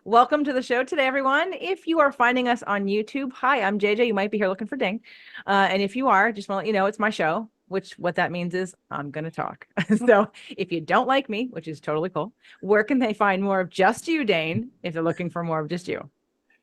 Welcome to the show today, everyone. If you are finding us on YouTube, hi, I'm JJ. You might be here looking for Dane. And if you are, just want to let you know it's my show, which what that means is I'm going to talk. So if you don't like me, which is totally cool, where can they find more of just you, Dane, if they're looking for more of just you?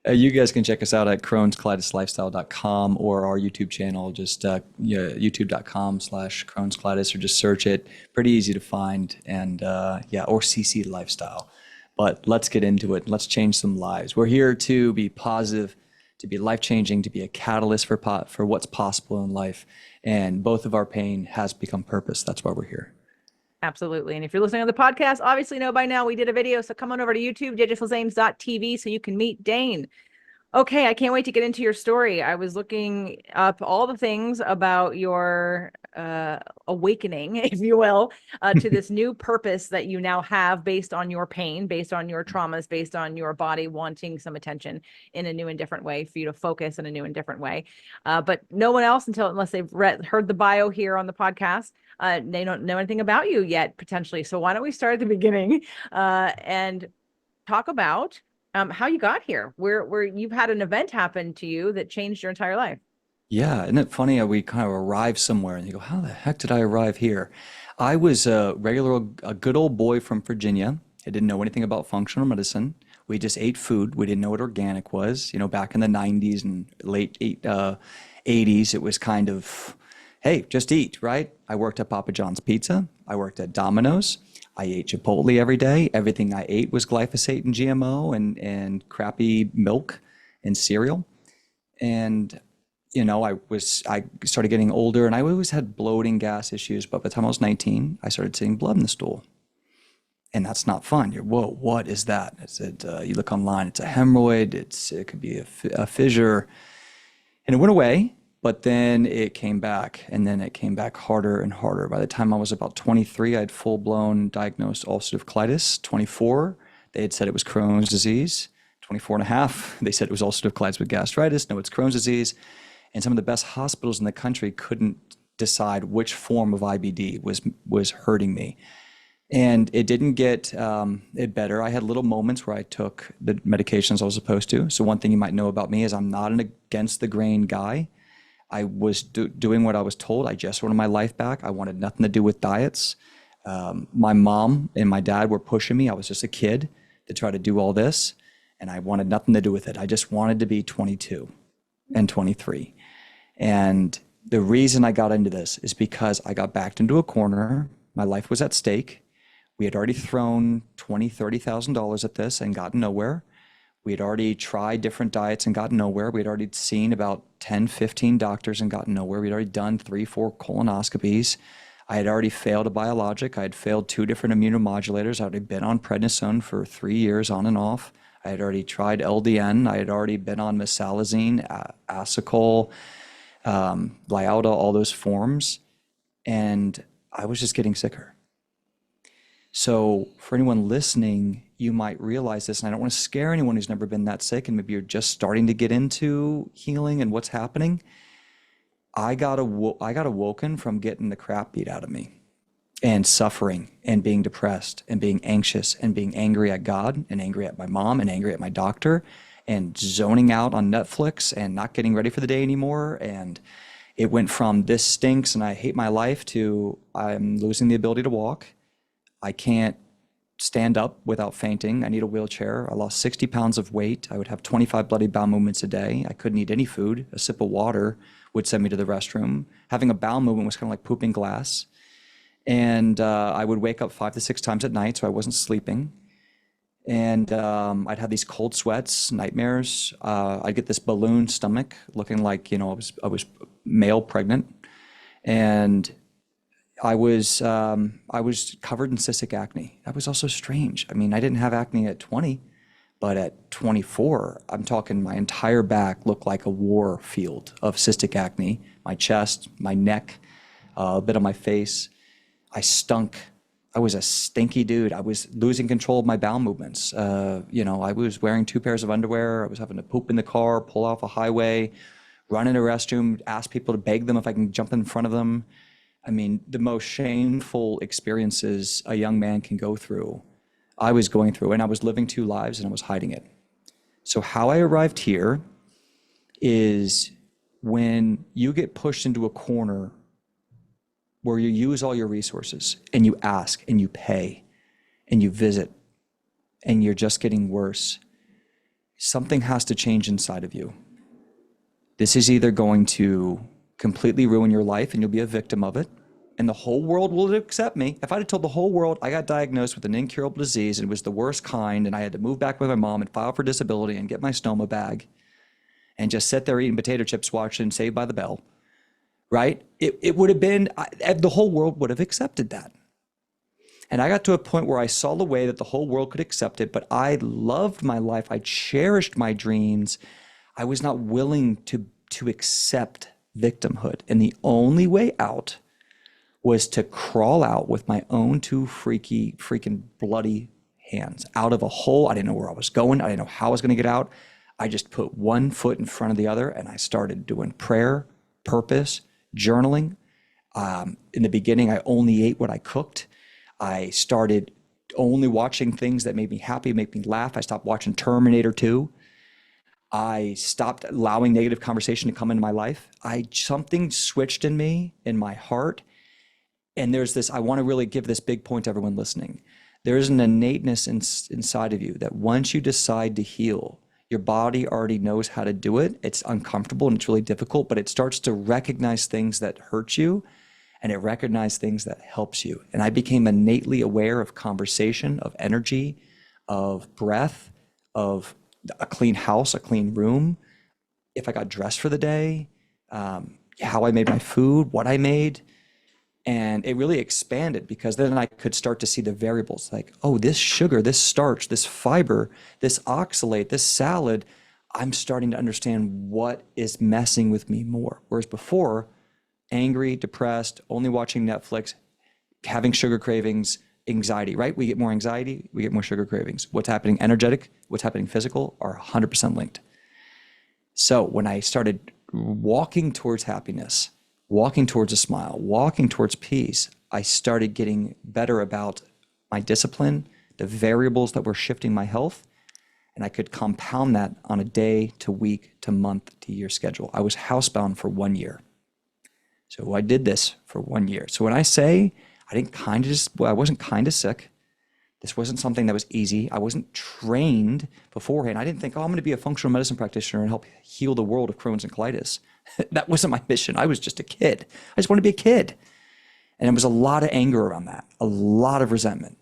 You guys can check us out at crohnscolitislifestyle.com or our YouTube channel, just youtube.com/crohnscolitis, or just search it. Pretty easy to find, and or CC Lifestyle. But let's get into it. Let's change some lives. We're here to be positive, to be life-changing, to be a catalyst for what's possible in life. And both of our pain has become purpose. That's why we're here. Absolutely. And if you're listening on the podcast, obviously know by now we did a video. So come on over to YouTube, jjflazames.tv, so you can meet Dane. Okay, I can't wait to get into your story. I was looking up all the things about your awakening, if you will, to this new purpose that you now have based on your pain, based on your traumas, based on your body wanting some attention in a new and different way for you to focus in a new and different way. But no one else, unless they've heard the bio here on the podcast, they don't know anything about you yet, potentially. So why don't we start at the beginning and talk about how you got here, where you've had an event happen to you that changed your entire life. Yeah, isn't it funny how we kind of arrive somewhere and you go, how the heck did I arrive here? I was a good old boy from Virginia. I didn't know anything about functional medicine. We just ate food. We didn't know what organic was. You know, back in the 90s and late 80s, it was kind of, hey, just eat, right? I worked at Papa John's Pizza. I worked at Domino's. I ate Chipotle every day. Everything I ate was glyphosate and GMO and crappy milk and cereal. And I started getting older, and I always had bloating, gas issues. But by the time I was 19, I started seeing blood in the stool, and that's not fun. Whoa, what is that? I said, you look online, it's a hemorrhoid. It could be a fissure, and it went away. But then it came back, and then it came back harder and harder. By the time I was about 23, I had full-blown diagnosed ulcerative colitis. 24, they had said it was Crohn's disease. 24 and a half, they said it was ulcerative colitis with gastritis. No, it's Crohn's disease. And some of the best hospitals in the country couldn't decide which form of IBD was hurting me. And it didn't get it better. I had little moments where I took the medications I was supposed to. So one thing you might know about me is I'm not an against the grain guy. I was doing what I was told. I just wanted my life back. I wanted nothing to do with diets. My mom and my dad were pushing me. I was just a kid to try to do all this, and I wanted nothing to do with it. I just wanted to be 22 and 23. And the reason I got into this is because I got backed into a corner. My life was at stake. We had already thrown $20,000-$30,000 at this and gotten nowhere. We had already tried different diets and gotten nowhere. We had already seen about 10, 15 doctors and gotten nowhere. We'd already done 3, 4 colonoscopies. I had already failed a biologic. I had failed 2 different immunomodulators. I had already been on prednisone for 3 years on and off. I had already tried LDN. I had already been on mesalazine, Asacol, Lialda, all those forms. And I was just getting sicker. So for anyone listening, you might realize this, and I don't want to scare anyone who's never been that sick, and maybe you're just starting to get into healing and what's happening. I got awoken from getting the crap beat out of me and suffering and being depressed and being anxious and being angry at God and angry at my mom and angry at my doctor and zoning out on Netflix and not getting ready for the day anymore. And it went from this stinks and I hate my life to I'm losing the ability to walk. I can't stand up without fainting. I need a wheelchair. I lost 60 pounds of weight. I would have 25 bloody bowel movements a day. I couldn't eat any food. A sip of water would send me to the restroom. Having a bowel movement was kind of like pooping glass. And I would wake up 5 to 6 times at night, so I wasn't sleeping. And I'd have these cold sweats, nightmares. I'd get this balloon stomach looking like, I was male pregnant. And I was covered in cystic acne. That was also strange. I mean, I didn't have acne at 20, but at 24, I'm talking my entire back looked like a war field of cystic acne. My chest, my neck, a bit of my face. I stunk. I was a stinky dude. I was losing control of my bowel movements. I was wearing 2 pairs of underwear. I was having to poop in the car, pull off a highway, run in a restroom, ask people to beg them if I can jump in front of them. I mean, the most shameful experiences a young man can go through, I was going through, and I was living 2 lives and I was hiding it. So how I arrived here is when you get pushed into a corner where you use all your resources and you ask and you pay and you visit and you're just getting worse, something has to change inside of you. This is either going to completely ruin your life and you'll be a victim of it, and the whole world will accept me. If I'd have told the whole world I got diagnosed with an incurable disease and it was the worst kind, and I had to move back with my mom and file for disability and get my stoma bag and just sit there eating potato chips watching Saved by the Bell, right? It would have been, the whole world would have accepted that. And I got to a point where I saw the way that the whole world could accept it, but I loved my life. I cherished my dreams. I was not willing to accept victimhood. And the only way out was to crawl out with my own two freaking bloody hands out of a hole. I didn't know where I was going. I didn't know how I was going to get out. I just put one foot in front of the other and I started doing prayer, purpose, journaling. In the beginning, I only ate what I cooked. I started only watching things that made me happy, made me laugh. I stopped watching Terminator 2. I stopped allowing negative conversation to come into my life. Something switched in me, in my heart. And there's this, I want to really give this big point to everyone listening. There's an innateness inside of you that once you decide to heal, your body already knows how to do it. It's uncomfortable and it's really difficult, but it starts to recognize things that hurt you and it recognizes things that helps you. And I became innately aware of conversation, of energy, of breath, of a clean house, a clean room, if I got dressed for the day, how I made my food, what I made. And it really expanded because then I could start to see the variables like, oh, this sugar, this starch, this fiber, this oxalate, this salad, I'm starting to understand what is messing with me more. Whereas before, angry, depressed, only watching Netflix, having sugar cravings, anxiety, right? We get more anxiety, we get more sugar cravings. What's happening energetic, what's happening physical are 100% linked. So when I started walking towards happiness, walking towards a smile, walking towards peace, I started getting better about my discipline, the variables that were shifting my health, and I could compound that on a day to week to month to year schedule. I was housebound for 1 year. So I did this for 1 year. So when I say I wasn't kind of sick, this wasn't something that was easy. I wasn't trained beforehand. I didn't think, oh, I'm going to be a functional medicine practitioner and help heal the world of Crohn's and colitis. That wasn't my mission. I was just a kid. I just wanted to be a kid. And there was a lot of anger around that, a lot of resentment.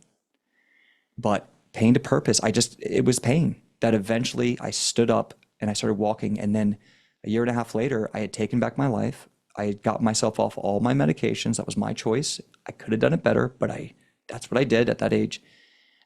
But pain to purpose, it was pain that eventually I stood up and I started walking. And then a year and a half later, I had taken back my life. I had got myself off all my medications. That was my choice. I could have done it better, but that's what I did at that age.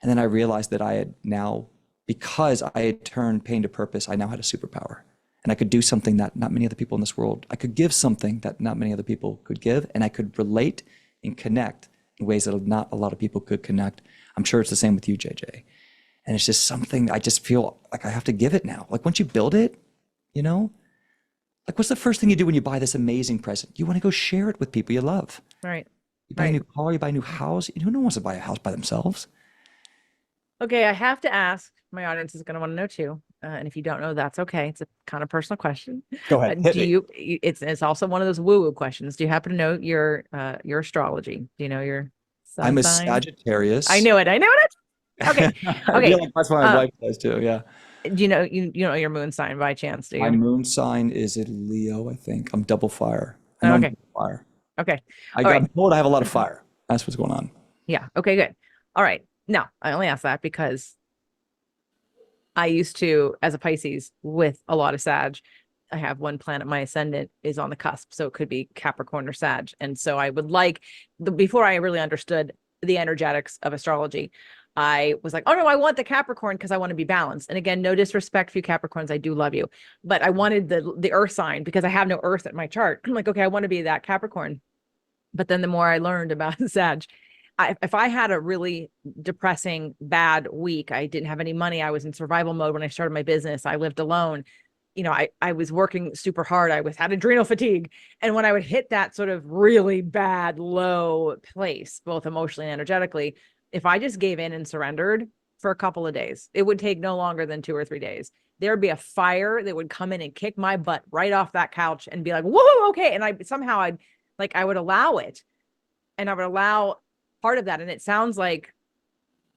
And then I realized that I had now, because I had turned pain to purpose, I now had a superpower. And I could do something that not many other people in this world, I could give something that not many other people could give, and I could relate and connect in ways that not a lot of people could connect. I'm sure it's the same with you, JJ. And it's just something I just feel like I have to give it now. Like once you build it, like what's the first thing you do when you buy this amazing present? You want to go share it with people you love. Right. You buy a new car, you buy a new house. Who wants to buy a house by themselves? Okay, I have to ask. My audience is going to want to know too. And if you don't know, that's okay. It's a kind of personal question. Go ahead. Hit me. It's also one of those woo-woo questions. Do you happen to know your astrology? Do you know your sun I'm a sign? Sagittarius. I knew it. Okay. I Okay. feel like that's what my wife says too. Yeah. Do you know you know your moon sign by chance? Do My you? moon sign is a Leo, I think. I'm double fire. I know I'm Okay. double fire. Okay. I'm All right. told I have a lot of fire. That's what's going on. Yeah. Okay, good. All right. Now, I only asked that because I used to, as a Pisces with a lot of Sag, I have one planet, my ascendant is on the cusp. So it could be Capricorn or Sag. And so I would before I really understood the energetics of astrology, I was like, oh no, I want the Capricorn because I want to be balanced. And again, no disrespect for you Capricorns. I do love you. But I wanted the earth sign because I have no earth in my chart. I'm like, okay, I want to be that Capricorn. But then the more I learned about Sag, if I had a really depressing, bad week, I didn't have any money, I was in survival mode when I started my business, I lived alone, I was working super hard, had adrenal fatigue. And when I would hit that sort of really bad, low place, both emotionally and energetically, if I just gave in and surrendered, for a couple of days. It would take no longer than 2 or 3 days. There'd be a fire that would come in and kick my butt right off that couch and be like, whoa, okay. And I would allow it, and I would allow part of that. And it sounds like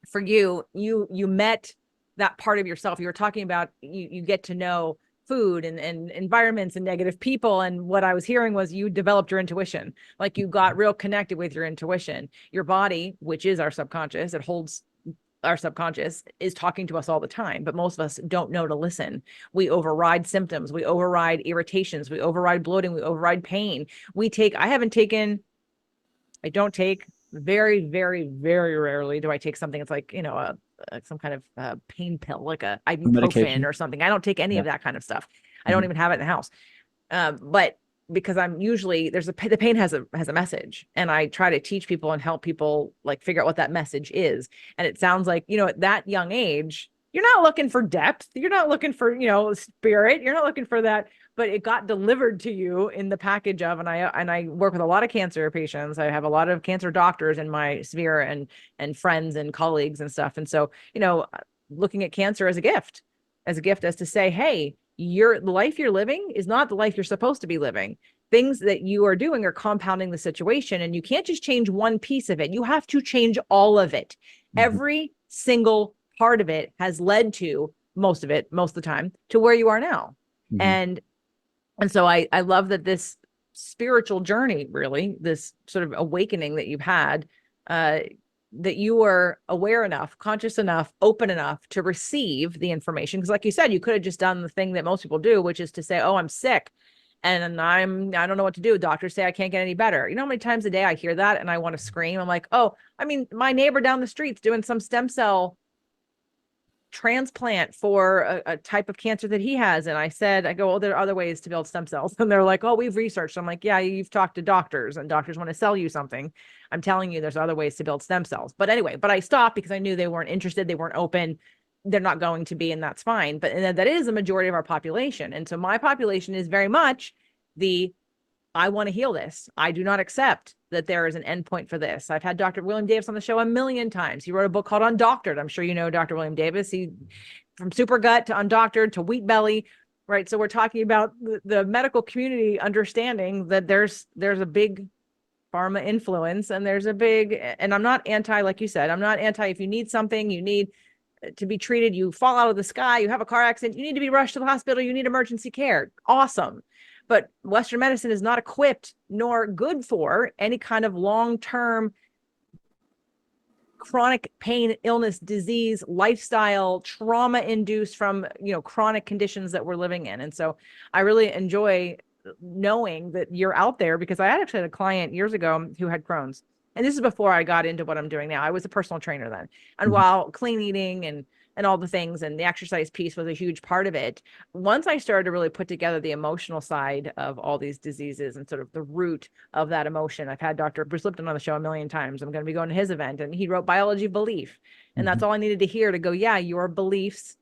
for you met that part of yourself. You were talking about, you get to know food and environments and negative people. And what I was hearing was you developed your intuition. Like you got real connected with your intuition. Your body, which is our subconscious, it holds our subconscious, is talking to us all the time, but most of us don't know to listen. We override symptoms, we override irritations, we override bloating, we override pain. I don't take, very, very, very rarely do I take something that's like, some kind of pain pill, like a ibuprofen Medication. or something. I don't take any Yeah. of that kind of stuff. I don't Mhm. even have it in the house. But because I'm usually, the pain has a message, and I try to teach people and help people like figure out what that message is. And it sounds like, at that young age, you're not looking for depth. You're not looking for, spirit. You're not looking for that, but it got delivered to you in the package of, and I work with a lot of cancer patients. I have a lot of cancer doctors in my sphere, and friends and colleagues and stuff. And so, looking at cancer as a gift, as to say, hey, the life you're living is not the life you're supposed to be living. Things that you are doing are compounding the situation, and you can't just change one piece of it. You have to change all of it. Mhm. Every single part of it has led to, most of it, most of the time, to where you are now. Mhm. And so I love that this spiritual journey, really, this sort of awakening that you've had, uh, that you were aware enough, conscious enough, open enough to receive the information. Because like you said, you could have just done the thing that most people do, which is to say, oh, I'm sick and I don't know what to do. Doctors say I can't get any better. You know how many times a day I hear that and I want to scream? I'm like, oh, I mean, my neighbor down the street's doing some stem cell transplant for a type of cancer that he has. And I go, well, there are other ways to build stem cells. And they're like, oh, we've researched. I'm like, yeah, you've talked to doctors, and doctors want to sell you something. I'm telling you, there's other ways to build stem cells. But anyway, I stopped because I knew they weren't interested. They weren't open. They're not going to be, and that's fine. But and that is a majority of our population. And so my population is very much the, I want to heal this. I do not accept that there is an endpoint for this. I've had Dr. William Davis on the show a million times. He wrote a book called Undoctored. I'm sure you know Dr. William Davis. He, from super gut to undoctored to wheat belly, right? So we're talking about the medical community understanding that there's a big pharma influence, and there's a big, and I'm not anti, like you said, I'm not anti, if you need something, you need to be treated, you fall out of the sky, you have a car accident, you need to be rushed to the hospital, you need emergency care. Awesome. But Western medicine is not equipped nor good for any kind of long-term chronic pain, illness, disease, lifestyle, trauma induced from, chronic conditions that we're living in. And so I really enjoy knowing that you're out there, because I actually had a client years ago who had Crohn's. And this is before I got into what I'm doing now. I was a personal trainer then. And Mhm. while clean eating and all the things, and the exercise piece was a huge part of it, once I started to really put together the emotional side of all these diseases and sort of the root of that emotion. I've had Dr. Bruce Lipton on the show a million times. I'm going to be going to his event, and he wrote Biology of Belief. And that's Mhm. all I needed to hear to go, yeah, your beliefs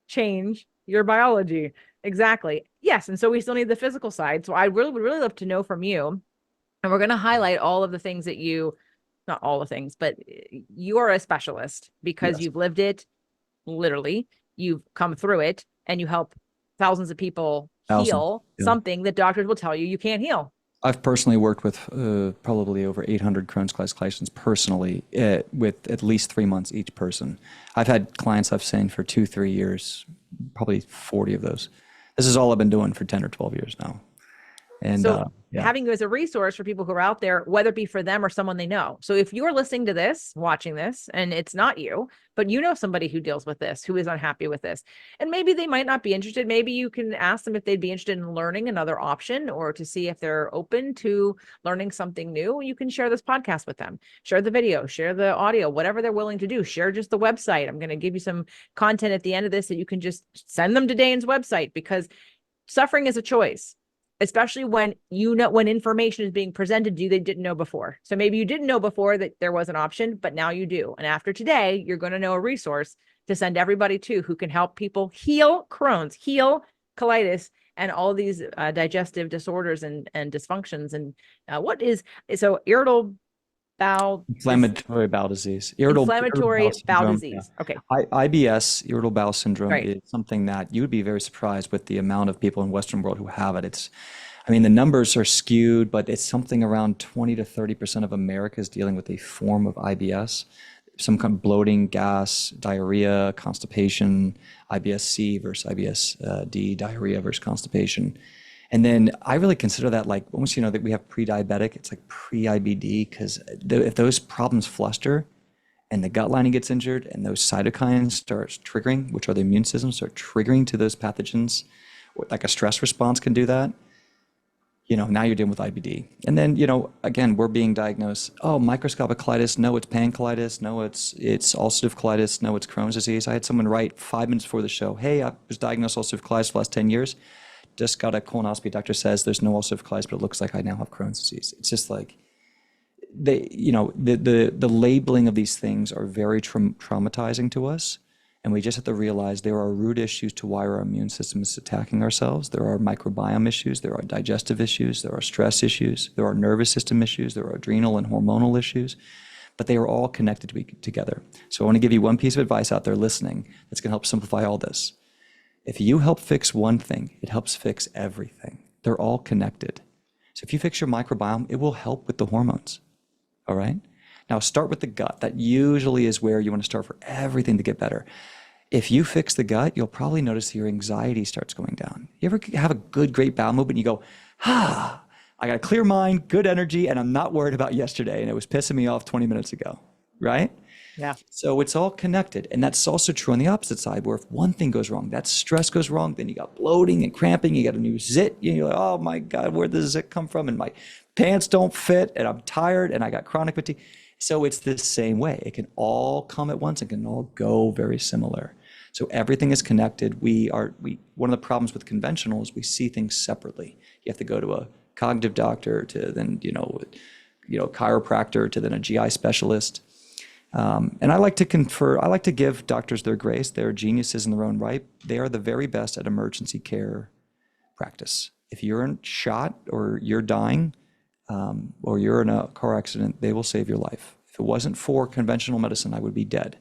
change your biology. Exactly. Yes. And so we still need the physical side. So I really would really love to know from you. And we're going to highlight all of the things that not all the things, but you are a specialist because Yes. you've lived it, literally. You've come through it, and you help thousands of people Thousands. heal Yeah. something that doctors will tell you can't heal. I've personally worked with probably over 800 Crohn's clients personally, with at least 3 months each person. I've had clients I've seen for 2, 3 years, probably 40 of those. This is all I've been doing for 10 or 12 years now. And So yeah. having you as a resource for people who are out there, whether it be for them or someone they know. So if you're listening to this, watching this, and it's not you, but you know somebody who deals with this, who is unhappy with this, and maybe they might not be interested, maybe you can ask them if they'd be interested in learning another option, or to see if they're open to learning something new. You can share this podcast with them, share the video, share the audio, whatever they're willing to do. Share just the website. I'm going to give you some content at the end of this that you can just send them to Dane's website, because suffering is a choice, especially when when information is being presented to you they didn't know before. So maybe you didn't know before that there was an option, but now you do. And after today, you're going to know a resource to send everybody to, who can help people heal Crohn's, heal colitis, and all these digestive disorders and dysfunctions. And so irritable bowel is Inflammatory bowel disease, irritable bowel inflammatory bowel syndrome. Yeah. disease. Okay, IBS, irritable bowel syndrome, right. is something that you would be very surprised with the amount of people in Western world who have it. I mean, the numbers are skewed, but it's something around 20 to 30% of America is dealing with a form of IBS, some kind of bloating, gas, diarrhea, constipation, IBS-C versus IBS-D, diarrhea versus constipation. And then I really consider that like almost, that we have pre-diabetic, it's like pre-IBD, because if those problems fluster and the gut lining gets injured and those cytokines start triggering, which are the immune system, start triggering to those pathogens, like a stress response can do that, now you're dealing with IBD. And then, again, we're being diagnosed, oh, microscopic colitis, no, it's pancolitis, no, it's ulcerative colitis, no, it's Crohn's disease. I had someone write 5 minutes before the show, hey, I was diagnosed ulcerative colitis for the last 10 years. Just got a colonoscopy. Doctor says there's no ulcerative colitis, but it looks like I now have Crohn's disease. It's just like the labeling of these things are very traumatizing to us, and we just have to realize there are root issues to why our immune system is attacking ourselves. There are microbiome issues, there are digestive issues, there are stress issues, there are nervous system issues, there are adrenal and hormonal issues, but they are all connected together. So I want to give you one piece of advice out there listening that's going to help simplify all this. If you help fix one thing, it helps fix everything. They're all connected. So if you fix your microbiome, it will help with the hormones. All right? Now start with the gut. That usually is where you want to start for everything to get better. If you fix the gut, you'll probably notice your anxiety starts going down. You ever have a good, great bowel movement and you go, I got a clear mind, good energy, and I'm not worried about yesterday, and it was pissing me off 20 minutes ago, right? Yeah. So it's all connected. And that's also true on the opposite side, where if one thing goes wrong, that stress goes wrong, then you got bloating and cramping, you got a new zit, you're like, oh my God, where does the zit come from? And my pants don't fit, and I'm tired, and I got chronic fatigue. So it's the same way. It can all come at once, it can all go very similar. So everything is connected. One of the problems with conventional is we see things separately. You have to go to a cognitive doctor to then, chiropractor to then a GI specialist. And I like to give doctors their grace. They're geniuses in their own right. They are the very best at emergency care practice. If you're in shot or you're dying, or you're in a car accident, they will save your life. If it wasn't for conventional medicine, I would be dead.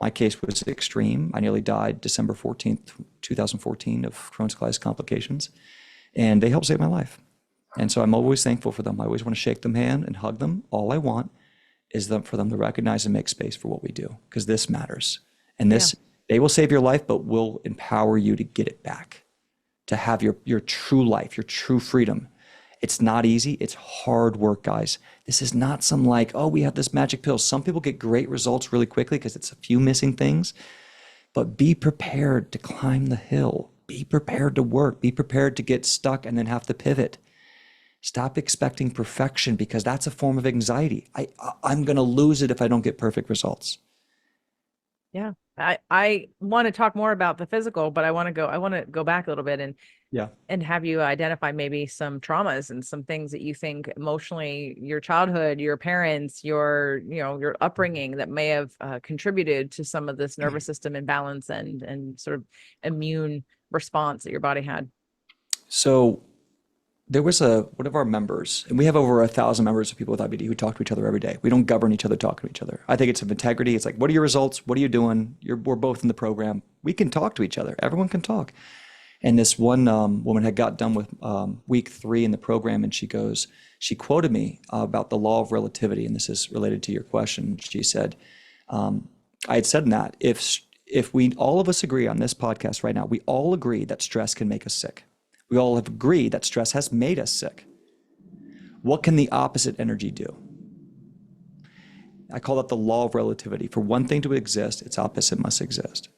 My case was extreme. I nearly died December 14th, 2014 of Crohn's colitis complications, and they helped save my life. And so I'm always thankful for them. I always want to shake them hand and hug them. All I want is for them to recognize and make space for what we do, because this matters. And they will save your life, but will empower you to get it back, to have your true life, your true freedom. It's not easy. It's hard work, guys. This is not some like, oh, we have this magic pill. Some people get great results really quickly because it's a few missing things, but be prepared to climb the hill. Be prepared to work. Be prepared to get stuck and then have to pivot. Stop expecting perfection, because that's a form of anxiety. I'm going to lose it if I don't get perfect results. Yeah. I want to talk more about the physical, but I want to go back a little bit and have you identify maybe some traumas and some things that you think emotionally, your childhood, your parents, your upbringing that may have contributed to some of this nervous system imbalance and sort of immune response that your body had. So there was one of our members, and we have over 1,000 members of people with IBD who talk to each other every day. We don't govern each other talking to each other. I think it's of integrity. It's like, what are your results? What are you doing? We're both in the program. We can talk to each other. Everyone can talk. And this one woman had got done with week 3 in the program, and she quoted me about the law of relativity, and this is related to your question. She said, I had said in that, if we all of us agree on this podcast right now, we all agree that stress can make us sick. We all have agreed that stress has made us sick. What can the opposite energy do? I call that the law of relativity. For one thing to exist, its opposite must exist.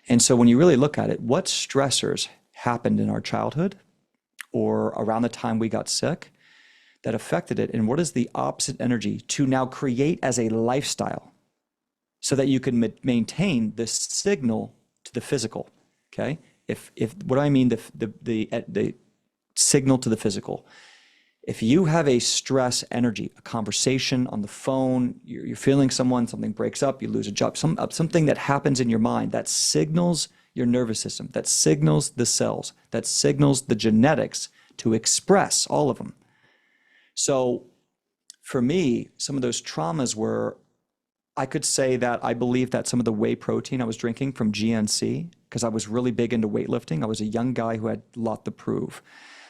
And so when you really look at it, what stressors happened in our childhood or around the time we got sick that affected it, and what is the opposite energy to now create as a lifestyle so that you can maintain the signal to the physical, okay? If what do I mean, the signal to the physical? If you have a stress energy, a conversation on the phone, you're feeling something breaks up, you lose a job, something that happens in your mind that signals your nervous system, that signals the cells, that signals the genetics to express all of them. So For me, some of those traumas were, I could say that I believe that some of the whey protein I was drinking from GNC, because I was really big into weightlifting. I was a young guy who had a lot to prove.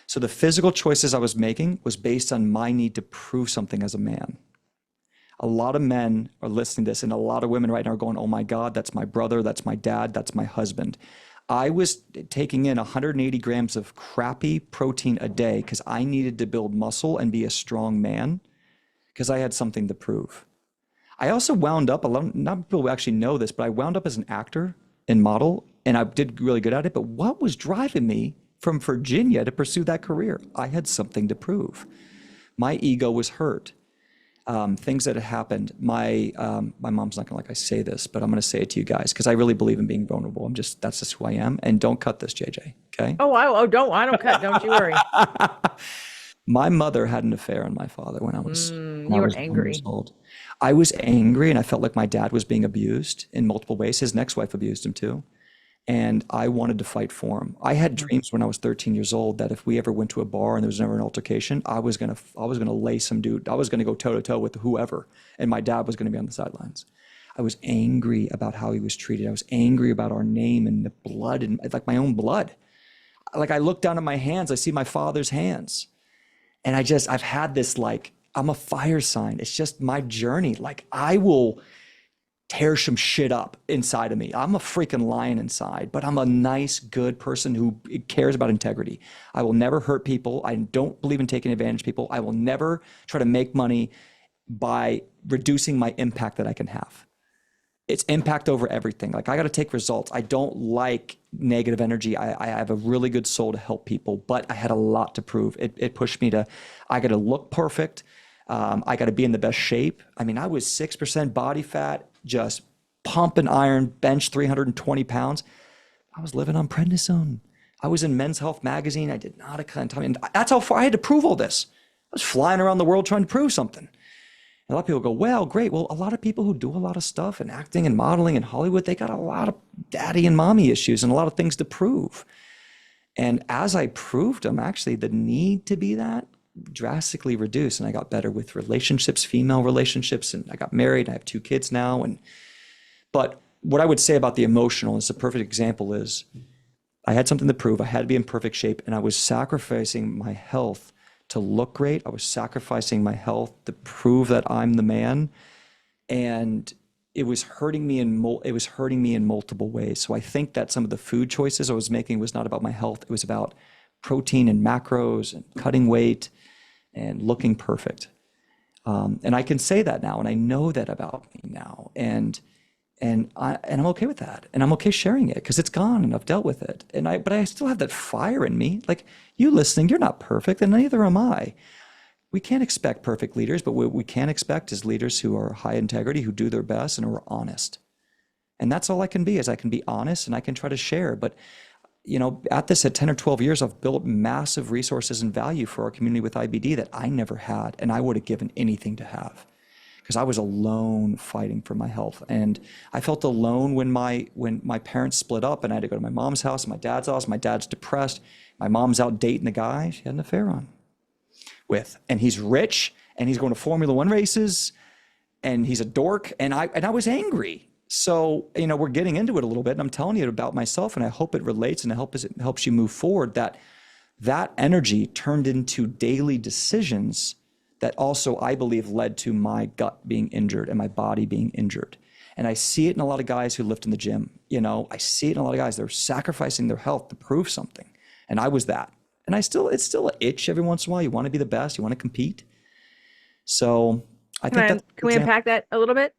So the physical choices I was making was based on my need to prove something as a man. A lot of men are listening to this, and a lot of women right now are going, oh my God, that's my brother, that's my dad, that's my husband. I was taking in 180 grams of crappy protein a day because I needed to build muscle and be a strong man because I had something to prove. I also wound up, a lot, not people actually know this, but I wound up as an actor and model, and I did really good at it. But what was driving me from Virginia to pursue that career? I had something to prove. My ego was hurt. Things that had happened. My mom's not gonna like I say this, but I'm gonna say it to you guys because I really believe in being vulnerable. That's just who I am. And don't cut this, JJ. Okay. Oh, I don't cut. Don't you worry. My mother had an affair on my father when I You were was 1 years angry. old. I was angry and I felt like my dad was being abused in multiple ways. His next wife abused him too. And I wanted to fight for him. I had Mhm. dreams when I was 13 years old that if we ever went to a bar and there was never an altercation, I was gonna lay some dude. I was gonna go toe to toe with whoever, and my dad was gonna be on the sidelines. I was angry about how he was treated. I was angry about our name and the blood and like my own blood. Like I look down at my hands, I see my father's hands, and I've had this like I'm a fire sign. It's just my journey. Like I will tear some shit up inside of me. I'm a freaking lion inside, but I'm a nice, good person who cares about integrity. I will never hurt people. I don't believe in taking advantage of people. I will never try to make money by reducing my impact that I can have. It's impact over everything. Like I got to take results. I don't like negative energy. I have a really good soul to help people, but I had a lot to prove. It pushed me to, I got to look perfect. I got to be in the best shape. I mean, I was 6% body fat, just pumping iron, bench 320 pounds. I was living on prednisone. I was in Men's Health magazine. I did not a kind of time. And that's how far I had to prove all this. I was flying around the world trying to prove something. A lot of people go, well, great. Well, a lot of people who do a lot of stuff and acting and modeling in Hollywood, they got a lot of daddy and mommy issues and a lot of things to prove. And as I proved them, actually, the need to be that drastically reduced. And I got better with relationships, female relationships, and I got married. I have 2 kids now. But what I would say about the emotional, is a perfect example is I had something to prove. I had to be in perfect shape, and I was sacrificing my health to look great. I was sacrificing my health to prove that I'm the man, and it was hurting me in multiple ways. So I think that some of the food choices I was making was not about my health. It was about protein and macros and cutting weight and looking perfect. And I can say that now, and I know that about me now, and I'm okay with that, and I'm okay sharing it because it's gone and I've dealt with it. But I still have that fire in me. Like you listening, you're not perfect, and neither am I. We can't expect perfect leaders, but what we can expect is leaders who are high integrity, who do their best, and who are honest. And that's all I can be, is I can be honest and I can try to share. But at 10 or 12 years, I've built massive resources and value for our community with IBD that I never had, and I would have given anything to have, because I was alone fighting for my health. And I felt alone when my parents split up and I had to go to my mom's house and my dad's house. My dad's depressed. My mom's out dating the guy she had an affair on with. And he's rich and he's going to Formula One races and he's a dork. And I was angry. So, we're getting into it a little bit, and I'm telling you about myself, and I hope it relates and it helps you move forward, that energy turned into daily decisions that also, I believe, led to my gut being injured and my body being injured. And I see it in a lot of guys who lift in the gym. I see it in a lot of guys. They're sacrificing their health to prove something. And I was that. And it's still an itch every once in a while. You want to be the best. You want to compete. So I think that's Can we unpack that a little bit?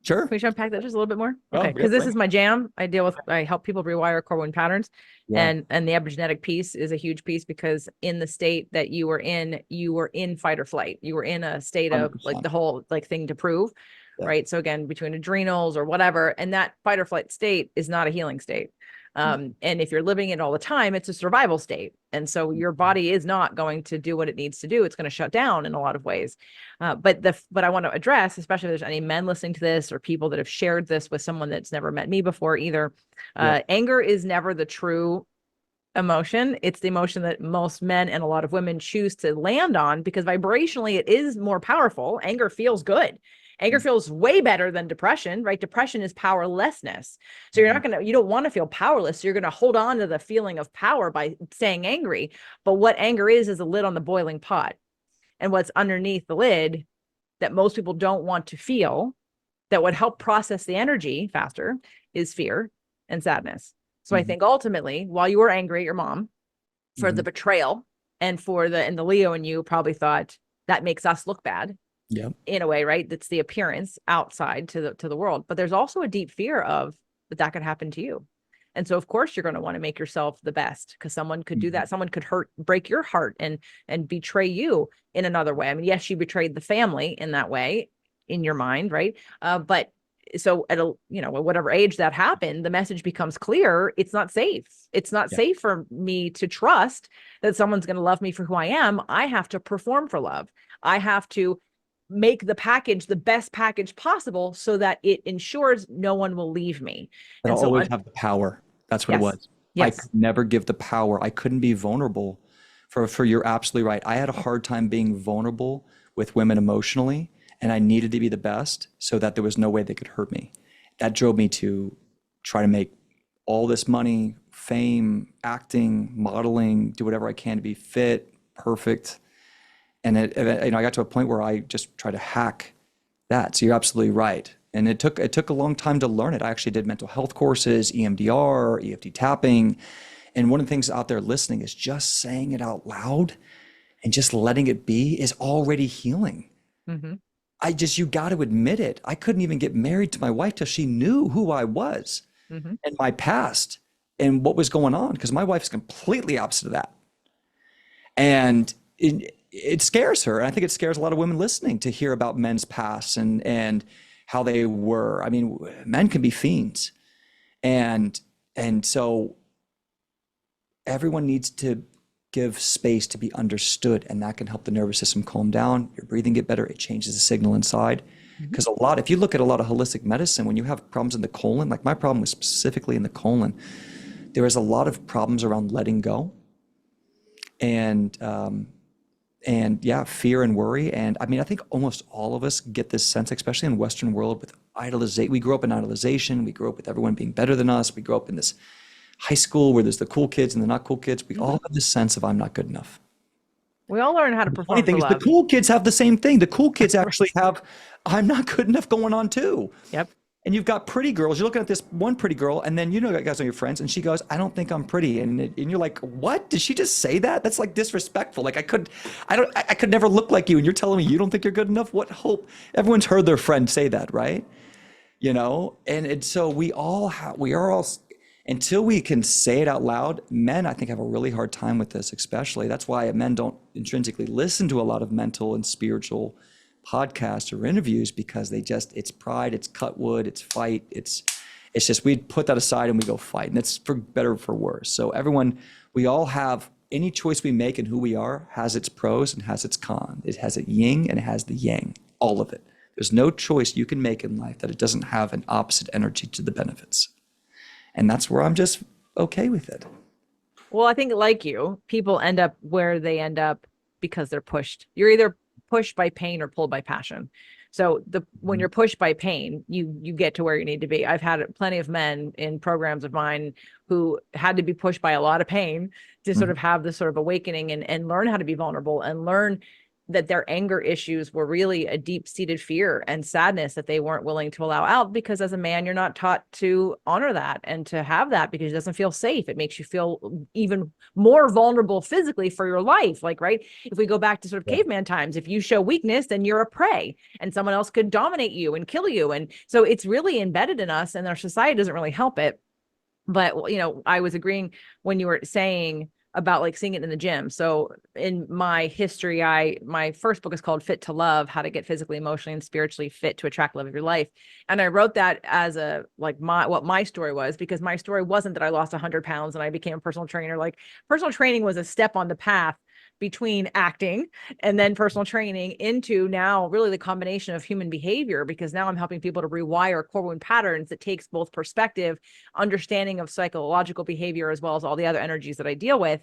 sure. Can we unpack that just a little bit more? Oh, Okay, yeah, because this bring is it. my jam. I help people rewire core wound patterns, Yeah, and the epigenetic piece is a huge piece because in the state that you were in fight or flight. You were in a state of like 100%. the whole like thing to prove, Yeah. right? So again, between adrenals or whatever, and that fight or flight state is not a healing state. And if you're living it all the time, it's a survival state. And so your body is not going to do what it needs to do. It's going to shut down in a lot of ways. But I want to address, especially if there's any men listening to this or people that have shared this with someone that's never met me before either, Yeah. anger is never the true emotion. It's the emotion that most men and a lot of women choose to land on because vibrationally it is more powerful. Anger feels good. Anger feels way better than depression, right? Depression is powerlessness. So you don't want to feel powerless. So you're going to hold on to the feeling of power by staying angry. But what anger is a lid on the boiling pot. And what's underneath the lid that most people don't want to feel that would help process the energy faster is fear and sadness. So I Mhm. think ultimately, while you were angry at your mom for the Mhm. betrayal and the Leo in you probably thought that makes us look bad Yep. in a way, right? That's the appearance outside to the world. But there's also a deep fear of that could happen to you. And so of course you're going to want to make yourself the best because someone could do Mhm. that. Someone could break your heart and betray you in another way. I mean, yes, she betrayed the family in that way in your mind, right? But so at whatever age that happened, the message becomes clear. It's not safe. It's not Yep. safe for me to trust that someone's going to love me for who I am. I have to perform for love. I have to make the package the best package possible so that it ensures no one will leave me. That I'll And so, always have the power. That's what it yes, was. I yes. could never give the power. I couldn't be vulnerable. For you're absolutely right. I had a hard time being vulnerable with women emotionally, and I needed to be the best so that there was no way they could hurt me. That drove me to try to make all this money, fame, acting, modeling, do whatever I can to be fit, perfect. And I got to a point where I just tried to hack that. So you're absolutely right. And it took a long time to learn it. I actually did mental health courses, EMDR, EFT tapping. And one of the things out there listening is just saying it out loud and just letting it be is already healing. Mm-hmm, You got to admit it. I couldn't even get married to my wife till she knew who I was mm-hmm. and my past and what was going on because my wife's completely opposite of that. And it scares her. And I think it scares a lot of women listening to hear about men's past and how they were. I mean, men can be fiends. And so everyone needs to give space to be understood, and that can help the nervous system calm down, your breathing get better, it changes the signal inside. Mm-hmm. Because if you look at a lot of holistic medicine, when you have problems in the colon, like my problem was specifically in the colon, there is a lot of problems around letting go and yeah, fear and worry. And I mean, I think almost all of us get this sense, especially in Western world, with idolization. We grew up in idolization. We grew up with everyone being better than us. We grew up in this high school where there's the cool kids and the not cool kids. We Mm-hmm. all have this sense of I'm not good enough. We all learn how to The funny perform thing for is the love. cool kids have the same thing. The cool kids actually Right. have I'm not good enough going on too. Yep. And you've got pretty girls. You're looking at this one pretty girl, and then guys are your friends, and she goes, "I don't think I'm pretty," and you're like, "What? Did she just say that? That's like disrespectful. Like I could never look like you, and you're telling me you don't think you're good enough. What hope? Everyone's heard their friend say that, right? And so we are all until we can say it out loud. Men, I think, have a really hard time with this, especially. That's why men don't intrinsically listen to a lot of mental and spiritual podcasts or interviews because it's pride, it's cut wood, it's fight, it's just we put that aside and we go fight, and it's for better or for worse. So we all have any choice we make in who we are has its pros and has its cons. It has a yin and it has the yang, all of it. There's no choice you can make in life that it doesn't have an opposite energy to the benefits. And that's where I'm just okay with it. Well, I think like you, people end up where they end up because they're pushed. You're either pushed by pain or pulled by passion. So when Mhm. you're pushed by pain, you get to where you need to be. I've had plenty of men in programs of mine who had to be pushed by a lot of pain to sort Mhm. of have this sort of awakening and learn how to be vulnerable and learn that their anger issues were really a deep-seated fear and sadness that they weren't willing to allow out because as a man you're not taught to honor that and to have that because it doesn't feel safe. It makes you feel even more vulnerable physically for your life. Like, right, if we go back to sort of Yeah. caveman times, if you show weakness then you're a prey and someone else could dominate you and kill you. And so it's really embedded in us and our society doesn't really help it. But I was agreeing when you were saying about like seeing it in the gym. So in my history, my first book is called Fit to Love: How to Get Physically, Emotionally, and Spiritually Fit to Attract Love of Your Life. And I wrote that as what my story was, because my story wasn't that I lost 100 pounds and I became a personal trainer. Like, personal training was a step on the path between acting and then personal training into now really the combination of human behavior, because now I'm helping people to rewire core wound patterns that takes both perspective, understanding of psychological behavior, as well as all the other energies that I deal with.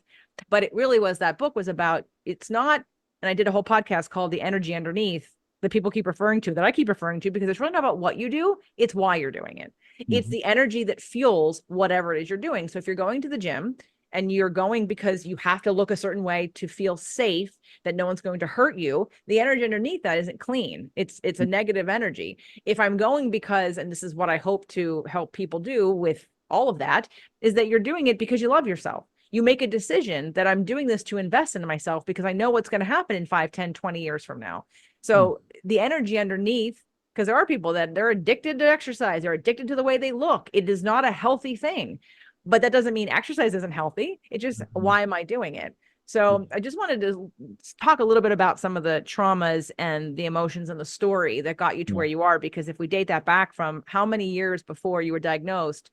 But it really was, that book was about, it's not, and I did a whole podcast called The Energy Underneath that people keep referring to, that I keep referring to, because it's really not about what you do, it's why you're doing it. It's the energy that fuels whatever it is you're doing. So if you're going to the gym and you're going because you have to look a certain way to feel safe, that no one's going to hurt you, the energy underneath that isn't clean. It's a negative energy. If I'm going because, and this is what I hope to help people do with all of that, is that you're doing it because you love yourself. You make a decision that I'm doing this to invest into myself because I know what's going to happen in 5, 10, 20 years from now. So the energy underneath, because there are people that they're addicted to exercise, they're addicted to the way they look. It is not a healthy thing, but that doesn't mean exercise isn't healthy. It's just, why am I doing it? So I just wanted to talk a little bit about some of the traumas and the emotions and the story that got you to where you are, because if we date that back from how many years before you were diagnosed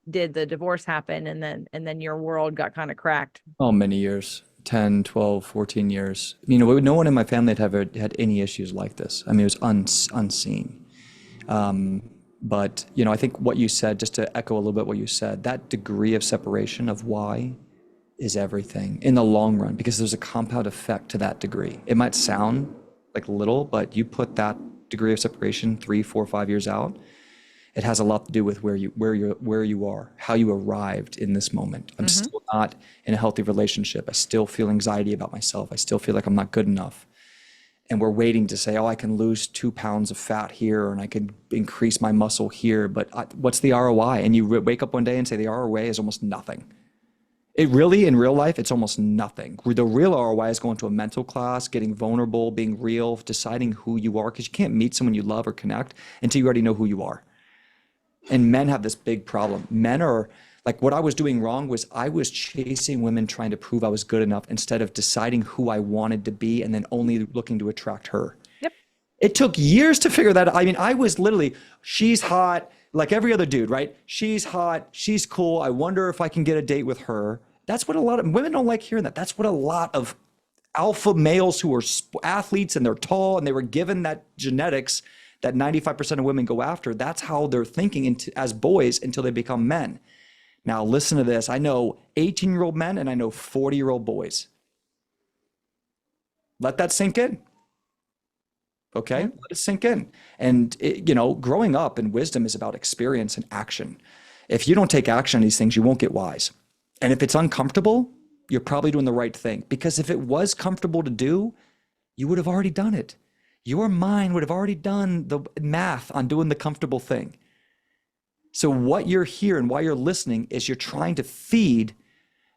did the divorce happen, and then your world got kind of cracked? Oh, many years, 10, 12, 14 years. You know, no one in my family had ever had any issues like this. I mean, it was unseen. But, you know, I think what you said, just to echo a little bit what you said, that degree of separation of why is everything in the long run, because there's a compound effect to that degree. It might sound like little, but you put that degree of separation 3, 4, 5 years out, it has a lot to do with where you are, how you arrived in this moment. I'm still not in a healthy relationship. I still feel anxiety about myself. I still feel like I'm not good enough. And we're waiting to say, oh, I can lose 2 pounds of fat here and I can increase my muscle here, but what's the ROI? And you wake up one day and say the ROI is almost nothing. It really, in real life, it's almost nothing. The real ROI is going to a mental class, getting vulnerable, being real, deciding who you are, because you can't meet someone you love or connect until you already know who you are. And men have this big problem. Men are like, what I was doing wrong was I was chasing women trying to prove I was good enough instead of deciding who I wanted to be and then only looking to attract her. Yep. It took years to figure that out. I mean, I was literally, she's hot, like every other dude, right? She's hot, she's cool. I wonder if I can get a date with her. That's what a lot of women don't like hearing that. That's what a lot of alpha males who are athletes and they're tall and they were given that genetics that 95% of women go after. That's how they're thinking as boys until they become men. Now, listen to this. I know 18-year-old men and I know 40-year-old boys. Let that sink in. Okay? Let it sink in. And, you know, growing up and wisdom is about experience and action. If you don't take action on these things, you won't get wise. And if it's uncomfortable, you're probably doing the right thing. Because if it was comfortable to do, you would have already done it. Your mind would have already done the math on doing the comfortable thing. So what you're here and why you're listening is you're trying to feed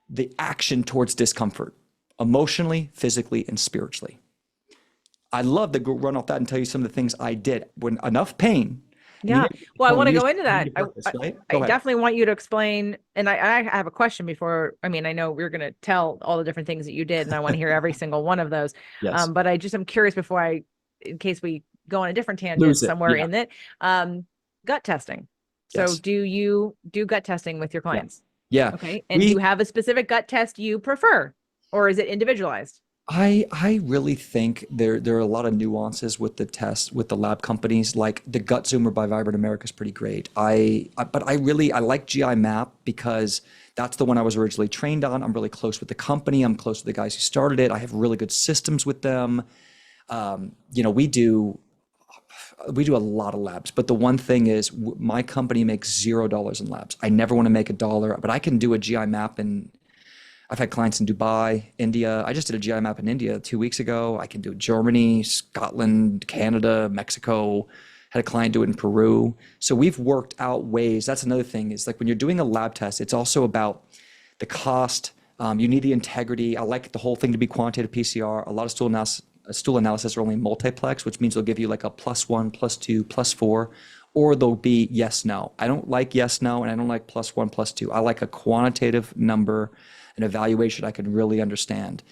the action towards discomfort, emotionally, physically, and spiritually. I'd love to go run off that and tell you some of the things I did when enough pain. Yeah. Well, I want to go into that. Right? I definitely want you to explain. And I have a question before. I mean, I know we're going to tell all the different things that you did, and I want to hear every single one of those. Yes. But I'm curious before in case we go on a different tangent somewhere in it, gut testing. So Yes. do you do gut testing with your clients? Yeah. Okay. And do you have a specific gut test you prefer, or is it individualized? I really think there are a lot of nuances with the test with the lab companies. Like the Gut Zoomer by Vibrant America is pretty great. But I like GI Map because that's the one I was originally trained on. I'm really close with the company. I'm close with the guys who started it. I have really good systems with them. You know, we do a lot of labs, but the one thing is my company makes $0 in labs. I never want to make $1, but I can do a GI Map and I've had clients in Dubai, India. I just did a GI Map in India 2 weeks ago. I can do Germany, Scotland, Canada, Mexico. Had a client do it in Peru. So we've worked out ways. That's another thing is like when you're doing a lab test, it's also about the cost. You need the integrity. I like the whole thing to be quantitative PCR. A lot of stool analysis are only multiplex, which means they'll give you like a +1, +2, +4, or they'll be yes, no. I don't like yes, no, and I don't like +1, +2. I like a quantitative number, an evaluation I can really understand.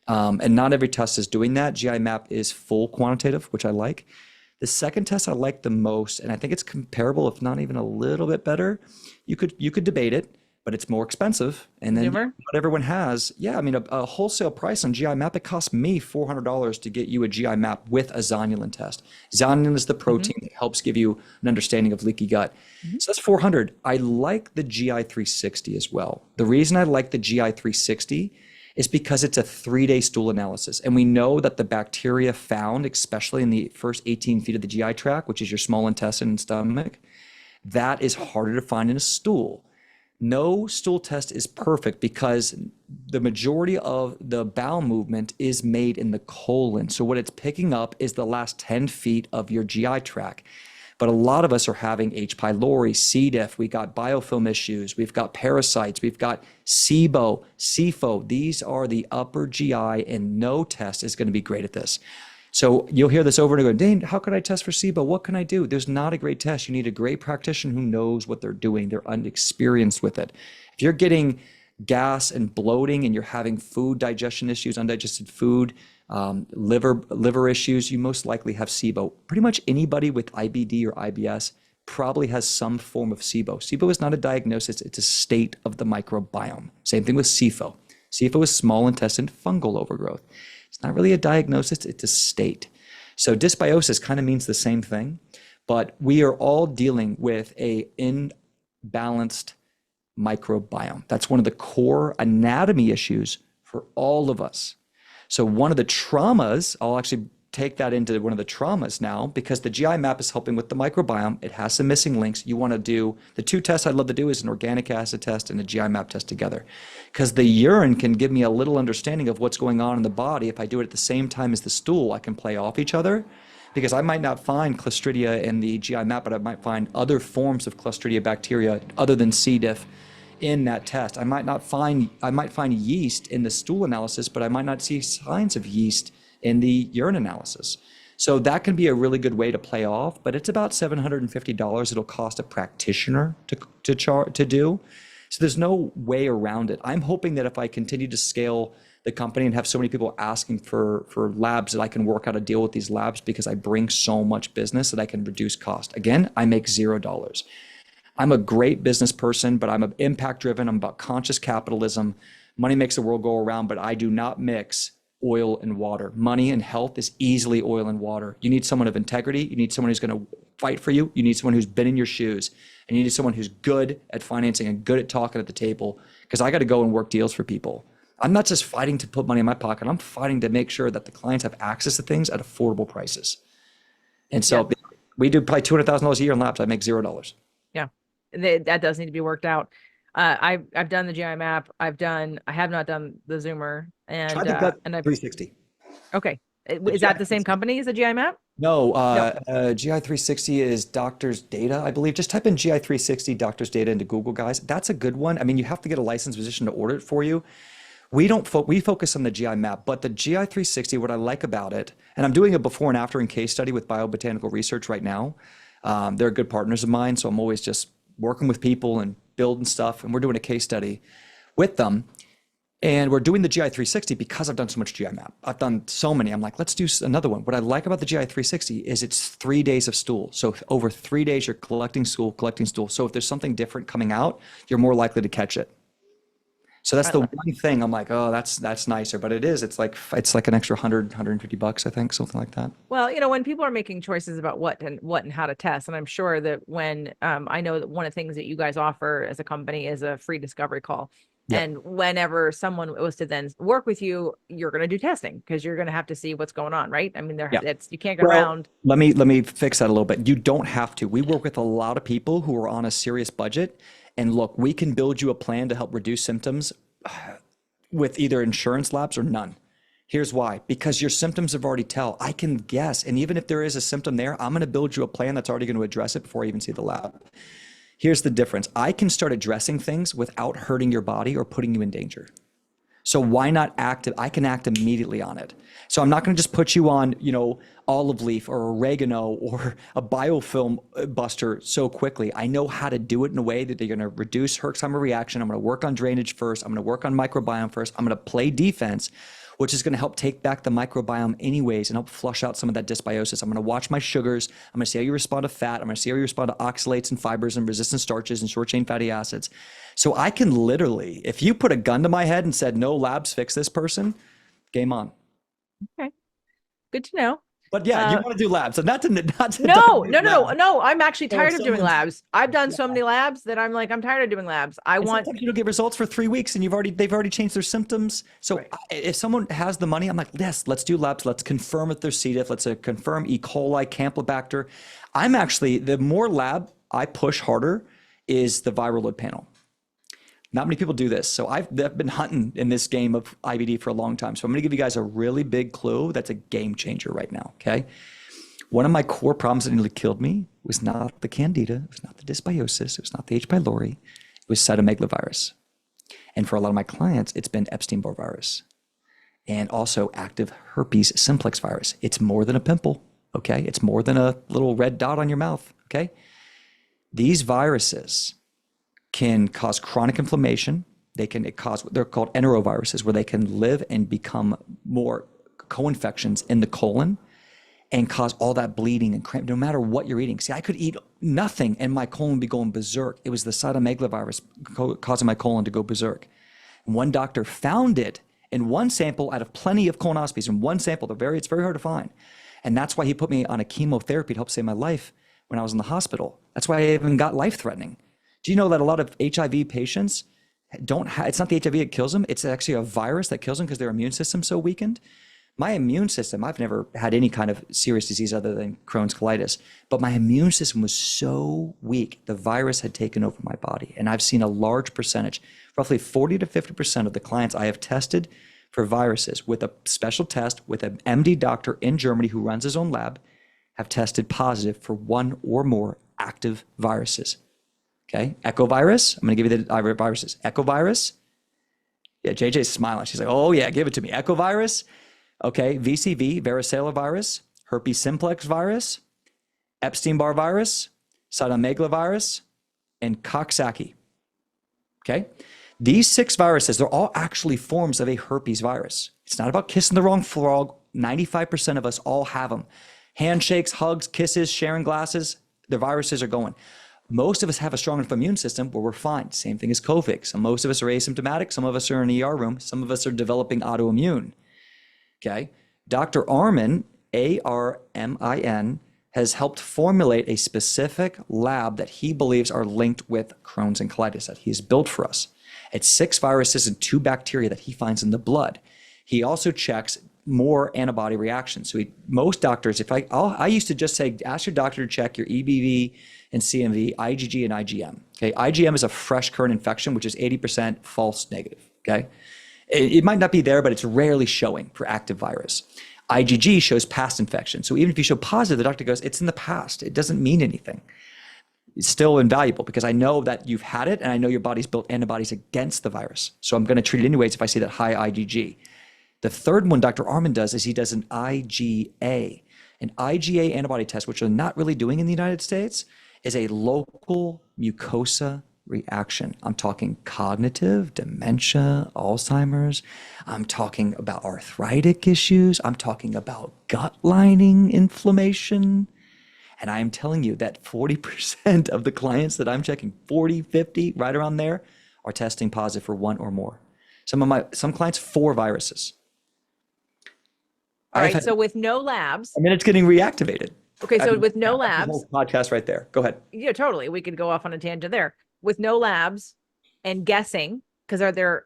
And not every test is doing that. GI Map is full quantitative, which I like. The second test I like the most, and I think it's comparable, if not even a little bit better. You could debate it, but it's more expensive. And then Zoomer. what everyone has, yeah, I mean, a wholesale price on GI map, it cost me $400 to get you a GI map with a zonulin test. Zonulin is the Hmm. protein that helps give you an understanding of leaky gut. Hmm. So that's 400. I like the GI 360 as well. The reason I like the GI 360 is because it's a 3-day stool analysis. And we know that the bacteria found, especially in the first 18 feet of the GI tract, which is your small intestine and stomach, that is harder to find in a stool. No stool test is perfect because the majority of the bowel movement is made in the colon. So what it's picking up is the last 10 feet of your GI tract. But a lot of us are having H. pylori, C. diff, we got biofilm issues, we've got parasites, we've got SIBO, SIFO. These are the upper GI, and no test is going to be great at this. So you'll hear this over and over. Dane, how could I test for SIBO? What can I do? There's not a great test. You need a great practitioner who knows what they're doing. They're unexperienced with it. If you're getting gas and bloating and you're having food digestion issues, undigested food, liver issues, you most likely have SIBO. Pretty much anybody with IBD or IBS probably has some form of SIBO. SIBO is not a diagnosis, it's a state of the microbiome. Same thing with SIFO. SIFO is small intestine fungal overgrowth. It's not really a diagnosis, it's a state. So dysbiosis kind of means the same thing, but we are all dealing with a imbalanced microbiome. That's one of the core anatomy issues for all of us. So one of the traumas, I'll actually take that into one of the traumas now, because the GI map is helping with the microbiome. It has some missing links. You want to do the two tests I'd love to do is an organic acid test and a GI map test together, because the urine can give me a little understanding of what's going on in the body. If I do it at the same time as the stool, I can play off each other, because I might not find Clostridia in the GI map, but I might find other forms of Clostridia bacteria other than C. diff in that test. I might find yeast in the stool analysis, but I might not see signs of yeast in the urine analysis. So that can be a really good way to play off, but it's about $750 it'll cost a practitioner to do. So there's no way around it. I'm hoping that if I continue to scale the company and have so many people asking for labs, that I can work out a deal with these labs, because I bring so much business that I can reduce cost. Again, I make $0. I'm a great business person, but I'm impact driven. I'm about conscious capitalism. Money makes the world go around, but I do not mix oil and water. Money and health is easily oil and water. You need someone of integrity. You need someone who's going to fight for you. You need someone who's been in your shoes, and you need someone who's good at financing and good at talking at the table, because I got to go and work deals for people. I'm not just fighting to put money in my pocket. I'm fighting to make sure that the clients have access to things at affordable prices. And so we do probably $200,000 a year in labs. I make $0. Yeah, that does need to be worked out. I've done the GI map. I have not done the Zoomer, Try the gut and I've 360. okay. The Is GI that the same company as the GI map? No, No. GI 360 is doctor's data, I believe. Just type in GI 360 doctor's data into Google, guys. That's a good one. I mean, you have to get a licensed physician to order it for you. We focus on the GI map, but the GI 360, what I like about it, and I'm doing a before and after and case study with Biobotanical Research right now. They're good partners of mine, so I'm always just working with people and building stuff, and we're doing a case study with them. And we're doing the GI 360 because I've done so much GI map. I've done so many. I'm like, let's do another one. What I like about the GI 360 is it's 3 days of stool. So over 3 days, you're collecting stool. So if there's something different coming out, you're more likely to catch it. So that's the one thing I'm like, oh, that's nicer. But it's like an extra $150, I think, something like that. Well, when people are making choices about what and how to test, and I'm sure that when I know that one of the things that you guys offer as a company is a free discovery call. Yeah. And whenever someone was to then work with you, you're going to do testing, because you're going to have to see what's going on, right? I mean, you can't go around. Let me fix that a little bit. You don't have to. We work with a lot of people who are on a serious budget, and look, we can build you a plan to help reduce symptoms with either insurance labs or none. Here's why: because your symptoms have already tell. I can guess, and even if there is a symptom there, I'm going to build you a plan that's already going to address it before I even see the lab. Here's the difference: I can start addressing things without hurting your body or putting you in danger. So why not act? I can act immediately on it. So I'm not going to just put you on, olive leaf or oregano or a biofilm buster so quickly. I know how to do it in a way that they're going to reduce Herxheimer reaction. I'm going to work on drainage first. I'm going to work on microbiome first. I'm going to play defense which is going to help take back the microbiome anyways and help flush out some of that dysbiosis. I'm going to watch my sugars. I'm going to see how you respond to fat. I'm going to see how you respond to oxalates and fibers and resistant starches and short chain fatty acids. So I can literally, if you put a gun to my head and said, no labs, fix this person, game on. Okay. Good to know. But yeah, you want to do labs. So not to No. I'm actually tired of doing labs. I've done so many labs that I'm like, I'm tired of doing labs. Sometimes you don't get results for 3 weeks and they've already changed their symptoms. So Right. if someone has the money, I'm like, yes, let's do labs. Let's confirm if there's C. diff. Let's confirm E. coli, Campylobacter. I'm actually, the more lab I push harder is the viral load panel. Not many people do this. So I've been hunting in this game of IBD for a long time. So I'm going to give you guys a really big clue that's a game changer right now, okay? One of my core problems that nearly killed me was not the candida, it was not the dysbiosis, it was not the H. pylori, it was cytomegalovirus. And for a lot of my clients, it's been Epstein-Barr virus and also active herpes simplex virus. It's more than a pimple, okay? It's more than a little red dot on your mouth, okay? These viruses can cause chronic inflammation. They're called enteroviruses, where they can live and become more co-infections in the colon and cause all that bleeding and cramp, no matter what you're eating. See, I could eat nothing and my colon would be going berserk. It was the cytomegalovirus causing my colon to go berserk. And one doctor found it in one sample out of plenty of colonoscopies. In one sample, it's very hard to find. And that's why he put me on a chemotherapy to help save my life when I was in the hospital. That's why I even got life-threatening. Do you know that a lot of HIV patients it's not the HIV that kills them, it's actually a virus that kills them because their immune system's so weakened? My immune system, I've never had any kind of serious disease other than Crohn's colitis, but my immune system was so weak, the virus had taken over my body. And I've seen a large percentage, roughly 40 to 50% of the clients I have tested for viruses with a special test with an MD doctor in Germany who runs his own lab, have tested positive for one or more active viruses. Okay, echovirus, I'm gonna give you the viruses. Echovirus, yeah, JJ's smiling. She's like, oh yeah, give it to me. Echovirus, okay, VCV, varicella virus, herpes simplex virus, Epstein-Barr virus, cytomegalovirus, and Coxsackie, okay? These 6 viruses, they're all actually forms of a herpes virus. It's not about kissing the wrong frog. 95% of us all have them. Handshakes, hugs, kisses, sharing glasses, the viruses are going. Most of us have a strong enough immune system where we're fine. Same thing as COVID. So most of us are asymptomatic. Some of us are in an ER room. Some of us are developing autoimmune. Okay. Dr. Armin, A-R-M-I-N, has helped formulate a specific lab that he believes are linked with Crohn's and colitis that he has built for us. It's 6 viruses and 2 bacteria that he finds in the blood. He also checks more antibody reactions. So most doctors, I used to just say, ask your doctor to check your EBV and CMV, IgG and IgM. Okay, IgM is a fresh current infection, which is 80% false negative. Okay, it might not be there, but it's rarely showing for active virus. IgG shows past infection. So even if you show positive, the doctor goes, it's in the past. It doesn't mean anything. It's still invaluable because I know that you've had it and I know your body's built antibodies against the virus. So I'm going to treat it anyways if I see that high IgG. The third one Dr. Armin does is he does an IgA. An IgA antibody test, which they're not really doing in the United States, is a local mucosa reaction. I'm talking cognitive, dementia, Alzheimer's. I'm talking about arthritic issues. I'm talking about gut lining inflammation. And I'm telling you that 40% of the clients that I'm checking, 40, 50, right around there, are testing positive for one or more. Some clients, 4 viruses. All right. So with no labs. And then it's getting reactivated. Okay. So with no labs. Whole podcast right there. Go ahead. Yeah, totally. We could go off on a tangent there. With no labs and guessing, because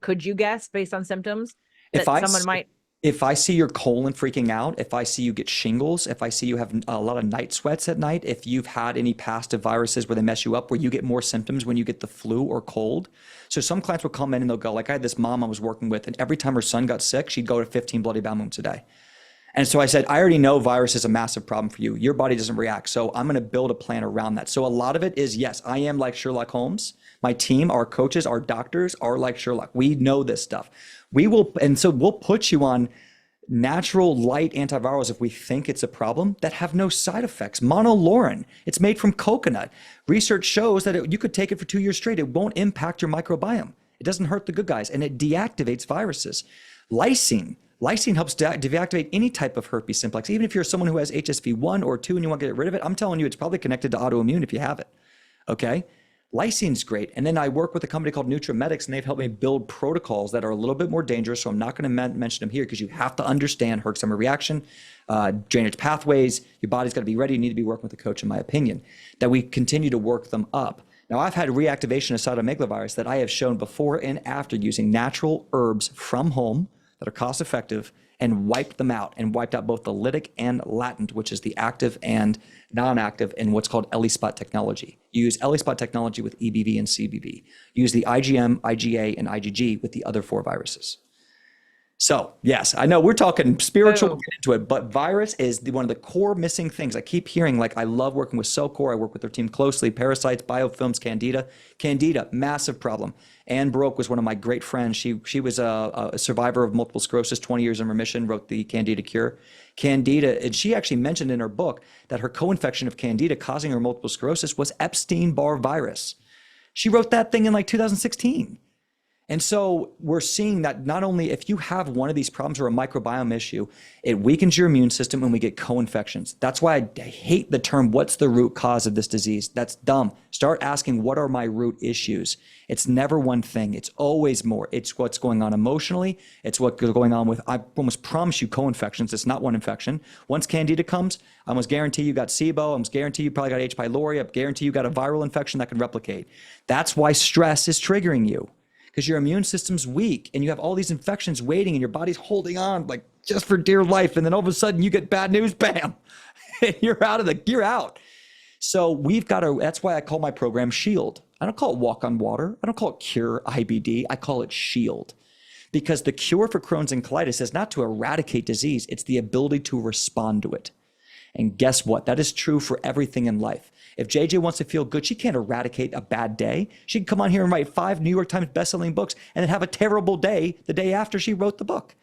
could you guess based on symptoms that someone might? If I see your colon freaking out, if I see you get shingles, if I see you have a lot of night sweats at night, if you've had any past viruses where they mess you up, where you get more symptoms when you get the flu or cold. So some clients will come in and they'll go, like I had this mom I was working with, and every time her son got sick, she'd go to 15 bloody bowel movements a day. And so I said, I already know virus is a massive problem for you. Your body doesn't react. So I'm going to build a plan around that. So a lot of it is, yes, I am like Sherlock Holmes. My team, our coaches, our doctors are like Sherlock. We know this stuff. So we'll put you on natural light antivirals if we think it's a problem that have no side effects. Monolaurin, it's made from coconut. Research shows that you could take it for 2 years straight. It won't impact your microbiome. It doesn't hurt the good guys, and it deactivates viruses. Lysine helps deactivate any type of herpes simplex. Even if you're someone who has HSV1 or 2 and you want to get rid of it, I'm telling you, it's probably connected to autoimmune if you have it. Okay? Lysine's great. And then I work with a company called NutriMedics, and they've helped me build protocols that are a little bit more dangerous. So I'm not going to mention them here because you have to understand Herxheimer reaction, drainage pathways. Your body's got to be ready. You need to be working with a coach, in my opinion, that we continue to work them up. Now, I've had reactivation of cytomegalovirus that I have shown before and after using natural herbs from home that are cost effective and wiped them out and wiped out both the lytic and latent, which is the active and non-active in what's called ELISpot technology. You use ELISpot technology with EBV and CBV. You use the IgM, IgA, and IgG with the other 4 viruses. So yes, I know we're talking spiritual, we'll get into it, but virus is one of the core missing things. I keep hearing, like, I love working with SoCore. I work with their team closely. Parasites, biofilms, Candida, massive problem. Anne Baroque was one of my great friends. She was a survivor of multiple sclerosis, 20 years in remission, wrote the Candida cure. Candida, and she actually mentioned in her book that her co-infection of Candida causing her multiple sclerosis was Epstein-Barr virus. She wrote that thing in like 2016. And so we're seeing that not only if you have one of these problems or a microbiome issue, it weakens your immune system and we get co-infections. That's why I hate the term, what's the root cause of this disease? That's dumb. Start asking, what are my root issues? It's never one thing. It's always more. It's what's going on emotionally. It's what's going on with, I almost promise you, co-infections. It's not one infection. Once Candida comes, I almost guarantee you got SIBO. I almost guarantee you probably got H. pylori. I guarantee you got a viral infection that can replicate. That's why stress is triggering you. Because your immune system's weak and you have all these infections waiting and your body's holding on like just for dear life. And then all of a sudden you get bad news, bam, you're out. So we've got to, that's why I call my program Shield. I don't call it Walk on Water. I don't call it Cure IBD. I call it Shield. Because the cure for Crohn's and colitis is not to eradicate disease. It's the ability to respond to it. And guess what? That is true for everything in life. If JJ wants to feel good, she can't eradicate a bad day. She can come on here and write 5 New York Times bestselling books and then have a terrible day the day after she wrote the book.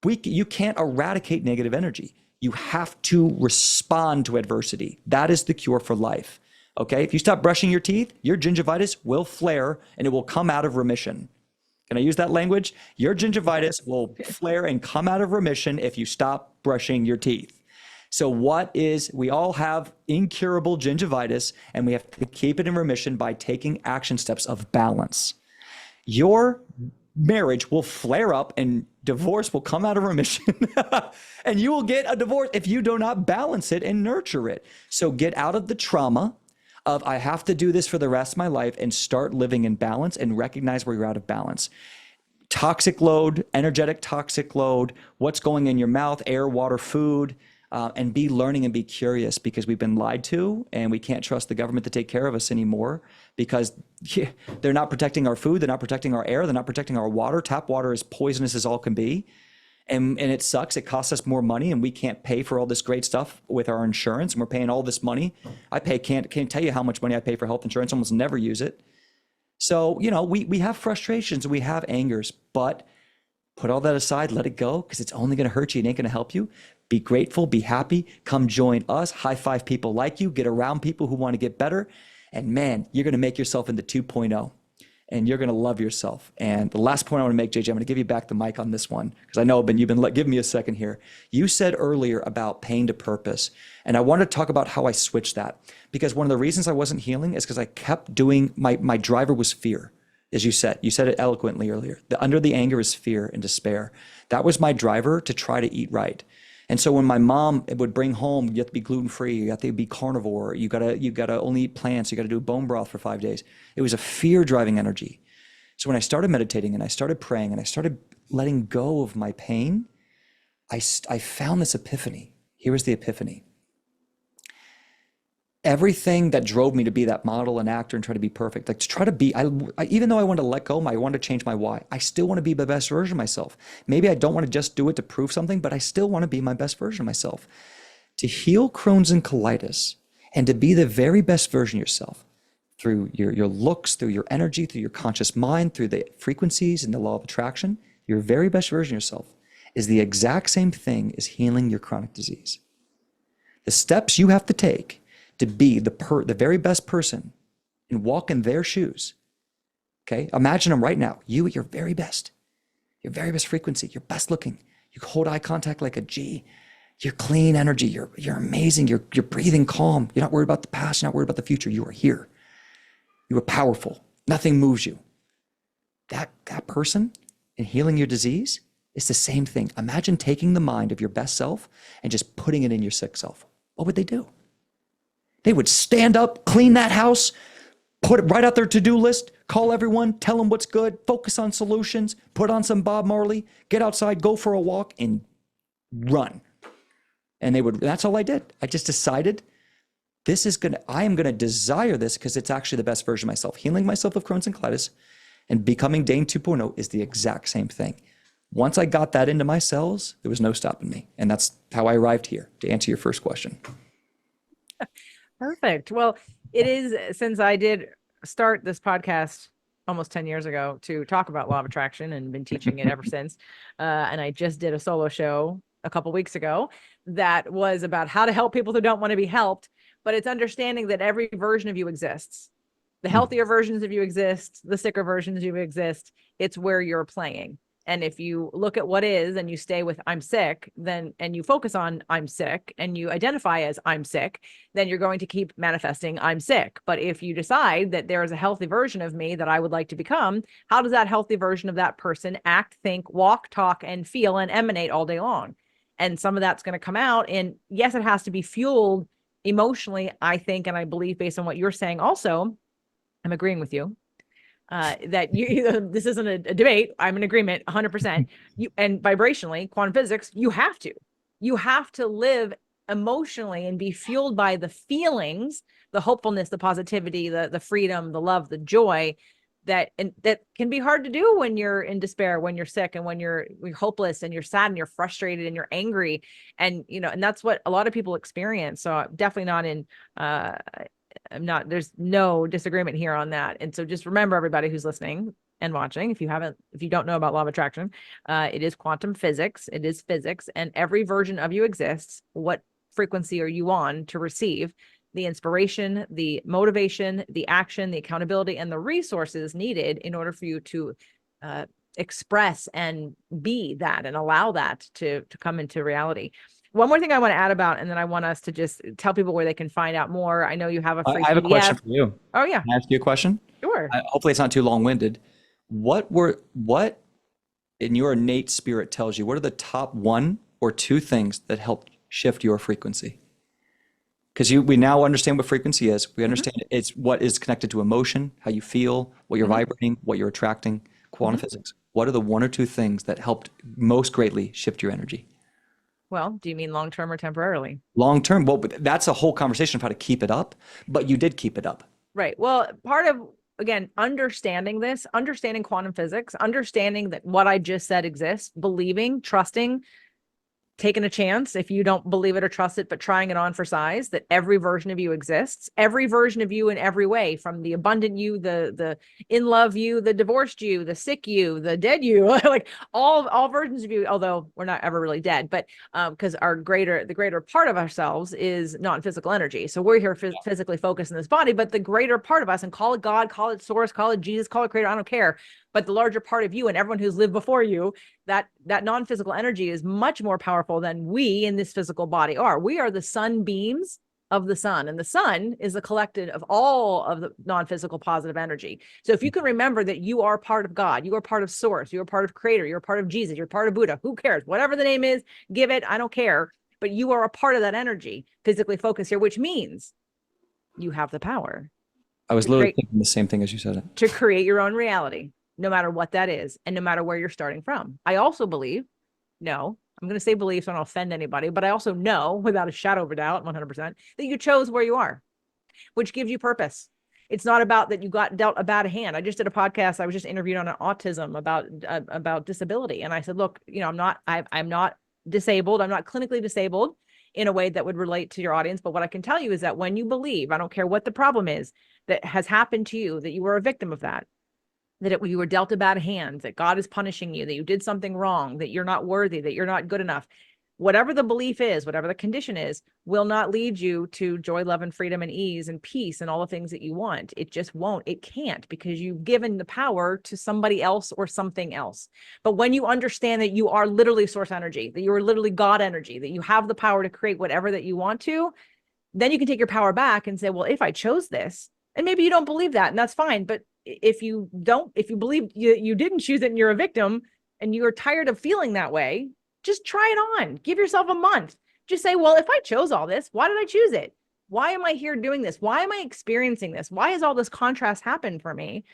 You can't eradicate negative energy. You have to respond to adversity. That is the cure for life. Okay? If you stop brushing your teeth, your gingivitis will flare and it will come out of remission. Can I use that language? Your gingivitis will flare and come out of remission if you stop brushing your teeth. So we all have incurable gingivitis and we have to keep it in remission by taking action steps of balance. Your marriage will flare up and divorce will come out of remission and you will get a divorce if you do not balance it and nurture it. So get out of the trauma of I have to do this for the rest of my life and start living in balance and recognize where you're out of balance. Toxic load, energetic toxic load, what's going in your mouth, air, water, food, and be learning and be curious because we've been lied to and we can't trust the government to take care of us anymore because they're not protecting our food, they're not protecting our air, they're not protecting our water. Tap water is poisonous as all can be. And it sucks. It costs us more money and we can't pay for all this great stuff with our insurance and we're paying all this money. Can't tell you how much money I pay for health insurance, almost never use it. So, we have frustrations, we have angers, but put all that aside, let it go because it's only going to hurt you. It ain't going to help you. Be grateful, be happy, come join us, high five people like you, get around people who want to get better. And man, you're going to make yourself into 2.0 and you're going to love yourself. And the last point I want to make, JJ, I'm going to give you back the mic on this one because I know you've been giving me a second here. You said earlier about pain to purpose. And I want to talk about how I switched that because one of the reasons I wasn't healing is because I kept doing, my driver was fear. As you said it eloquently earlier. Under the anger is fear and despair. That was my driver to try to eat right. And so when my mom would bring home, you have to be gluten-free, you have to be carnivore, you gotta only eat plants, you gotta do bone broth for 5 days. It was a fear-driving energy. So when I started meditating and I started praying and I started letting go of my pain, I found this epiphany. Here was the epiphany. Everything that drove me to be that model and actor and try to be perfect, like to try to be, even though I wanted to let go, I wanted to change my why. I still want to be the best version of myself. Maybe I don't want to just do it to prove something, but I still want to be my best version of myself. To heal Crohn's and colitis and to be the very best version of yourself through your looks, through your energy, through your conscious mind, through the frequencies and the law of attraction, your very best version of yourself is the exact same thing as healing your chronic disease. The steps you have to take to be the very best person and walk in their shoes Okay. Imagine them right now. You at your very best frequency, your best looking. You hold eye contact like a G. You're clean energy. You're amazing. You're breathing calm. You're not worried about the past. You're not worried about the future. You are here. You are powerful. Nothing moves you. That person and healing your disease is the same thing. Imagine taking the mind of your best self and just putting it in your sick self. What would they do? They would stand up, clean that house, put it right out their to-do list, call everyone, tell them what's good, focus on solutions, put on some Bob Marley, get outside, go for a walk, and run. And that's all I did. I just decided I am gonna desire this because it's actually the best version of myself. Healing myself of Crohn's and colitis and becoming Dane 2.0 is the exact same thing. Once I got that into my cells, there was no stopping me. And that's how I arrived here, to answer your first question. Perfect. Well, it is, since I did start this podcast almost 10 years ago to talk about law of attraction and been teaching it ever since. And I just did a solo show a couple weeks ago that was about how to help people who don't want to be helped. But it's understanding that every version of you exists. The healthier versions of you exist, the sicker versions of you exist. It's where you're playing. And if you look at what is and you stay with I'm sick, then, and you focus on I'm sick and you identify as I'm sick, then you're going to keep manifesting I'm sick. But if you decide that there is a healthy version of me that I would like to become, how does that healthy version of that person act, think, walk, talk, and feel and emanate all day long? And some of that's going to come out. And yes, it has to be fueled emotionally, I think, and I believe based on what you're saying also, I'm agreeing with you. That this isn't a debate. I'm in agreement 100%. And vibrationally, quantum physics, you have to live emotionally and be fueled by the feelings, the hopefulness, the positivity, the freedom, the love, the joy that can be hard to do when you're in despair, when you're sick, and when you're hopeless and you're sad and you're frustrated and you're angry. And, and that's what a lot of people experience. So definitely not in, there's no disagreement here on that. And so just remember, everybody who's listening and watching, if you don't know about law of attraction, it is quantum physics. It is physics, and every version of you exists. What frequency are you on to receive the inspiration, the motivation, the action, the accountability, and the resources needed in order for you to express and be that and allow that to come into reality. One more thing I want to add about, and then I want us to just tell people where they can find out more. I know you have a free I have a question PDF. for you. Oh, yeah. Can I ask you a question? Sure. Hopefully it's not too long-winded. What in your innate spirit tells you, what are the top 1 or 2 things that help shift your frequency? Because we now understand what frequency is. We understand it's what is connected to emotion, how you feel, what you're vibrating, what you're attracting, quantum physics. What are the 1 or 2 things that helped most greatly shift your energy? Well, do you mean long-term or temporarily? Long-term. Well, but that's a whole conversation of how to keep it up, but you did keep it up. Right. Well, part of, again, understanding quantum physics, understanding that what I just said exists, believing, trusting, taking a chance if you don't believe it or trust it, but trying it on for size, that every version of you exists, every version of you in every way, from the abundant you, the in love you, the divorced you, the sick you, the dead you, like all versions of you, although we're not ever really dead, but because the greater part of ourselves is non-physical energy. So we're here physically focused in this body, but the greater part of us, and call it God, call it source, call it Jesus, call it creator, I don't care. But the larger part of you and everyone who's lived before you, that non-physical energy is much more powerful than we in this physical body are. We are the sunbeams of the sun, and the sun is the collective of all of the non-physical positive energy. So if you can remember that you are part of God, you are part of source, you are part of creator, you're part of Jesus, you're part of Buddha, who cares? Whatever the name is, give it, I don't care. But you are a part of that energy, physically focused here, which means you have the power. I was literally thinking the same thing as you said it. To create your own reality, no matter what that is, and no matter where you're starting from. I also believe, I'm going to say believe so I don't offend anybody, but I also know without a shadow of a doubt, 100%, that you chose where you are, which gives you purpose. It's not about that you got dealt a bad hand. I just did a podcast. I was just interviewed on autism about disability. And I said, look, I'm not disabled. I'm not clinically disabled in a way that would relate to your audience. But what I can tell you is that when you believe, I don't care what the problem is that has happened to you, that you were a victim of that, you were dealt a bad hand, that God is punishing you, that you did something wrong, that you're not worthy, that you're not good enough. whatever the belief is, whatever the condition is, will not lead you to joy, love, and freedom and ease and peace and all the things that you want. It just won't. It can't, because you've given the power to somebody else or something else. But when you understand that you are literally source energy, that you are literally God energy, that you have the power to create whatever that you want to, then you can take your power back and say, well, if I chose this, and maybe you don't believe that, and that's fine. But if you believe you didn't choose it and you're a victim and you're tired of feeling that way, just try it on. Give yourself a month. Just say, well, if I chose all this, why did I choose it? Why am I here doing this? Why am I experiencing this? Why has all this contrast happened for me?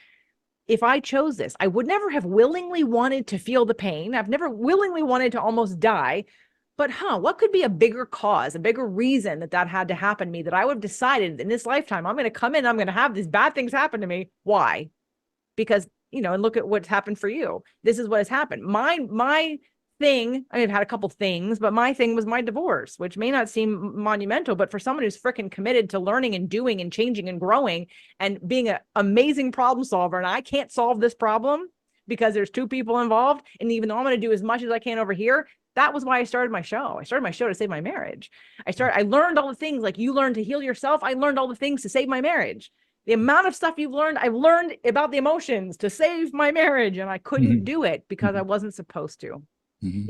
If I chose this, I would never have willingly wanted to feel the pain. I've never willingly wanted to almost die. But what could be a bigger cause, a bigger reason that had to happen to me, that I would have decided in this lifetime, I'm going to come in, I'm going to have these bad things happen to me. Why? Because, and look at what's happened for you. This is what has happened. My thing, I've had a couple things, but my thing was my divorce, which may not seem monumental, but for someone who's freaking committed to learning and doing and changing and growing and being an amazing problem solver, and I can't solve this problem because there's two people involved, and even though I'm going to do as much as I can over here, that was why I started my show. I started my show to save my marriage. I learned all the things like you learned to heal yourself. I learned all the things to save my marriage. The amount of stuff you've learned, I've learned about the emotions to save my marriage, and I couldn't do it because I wasn't supposed to.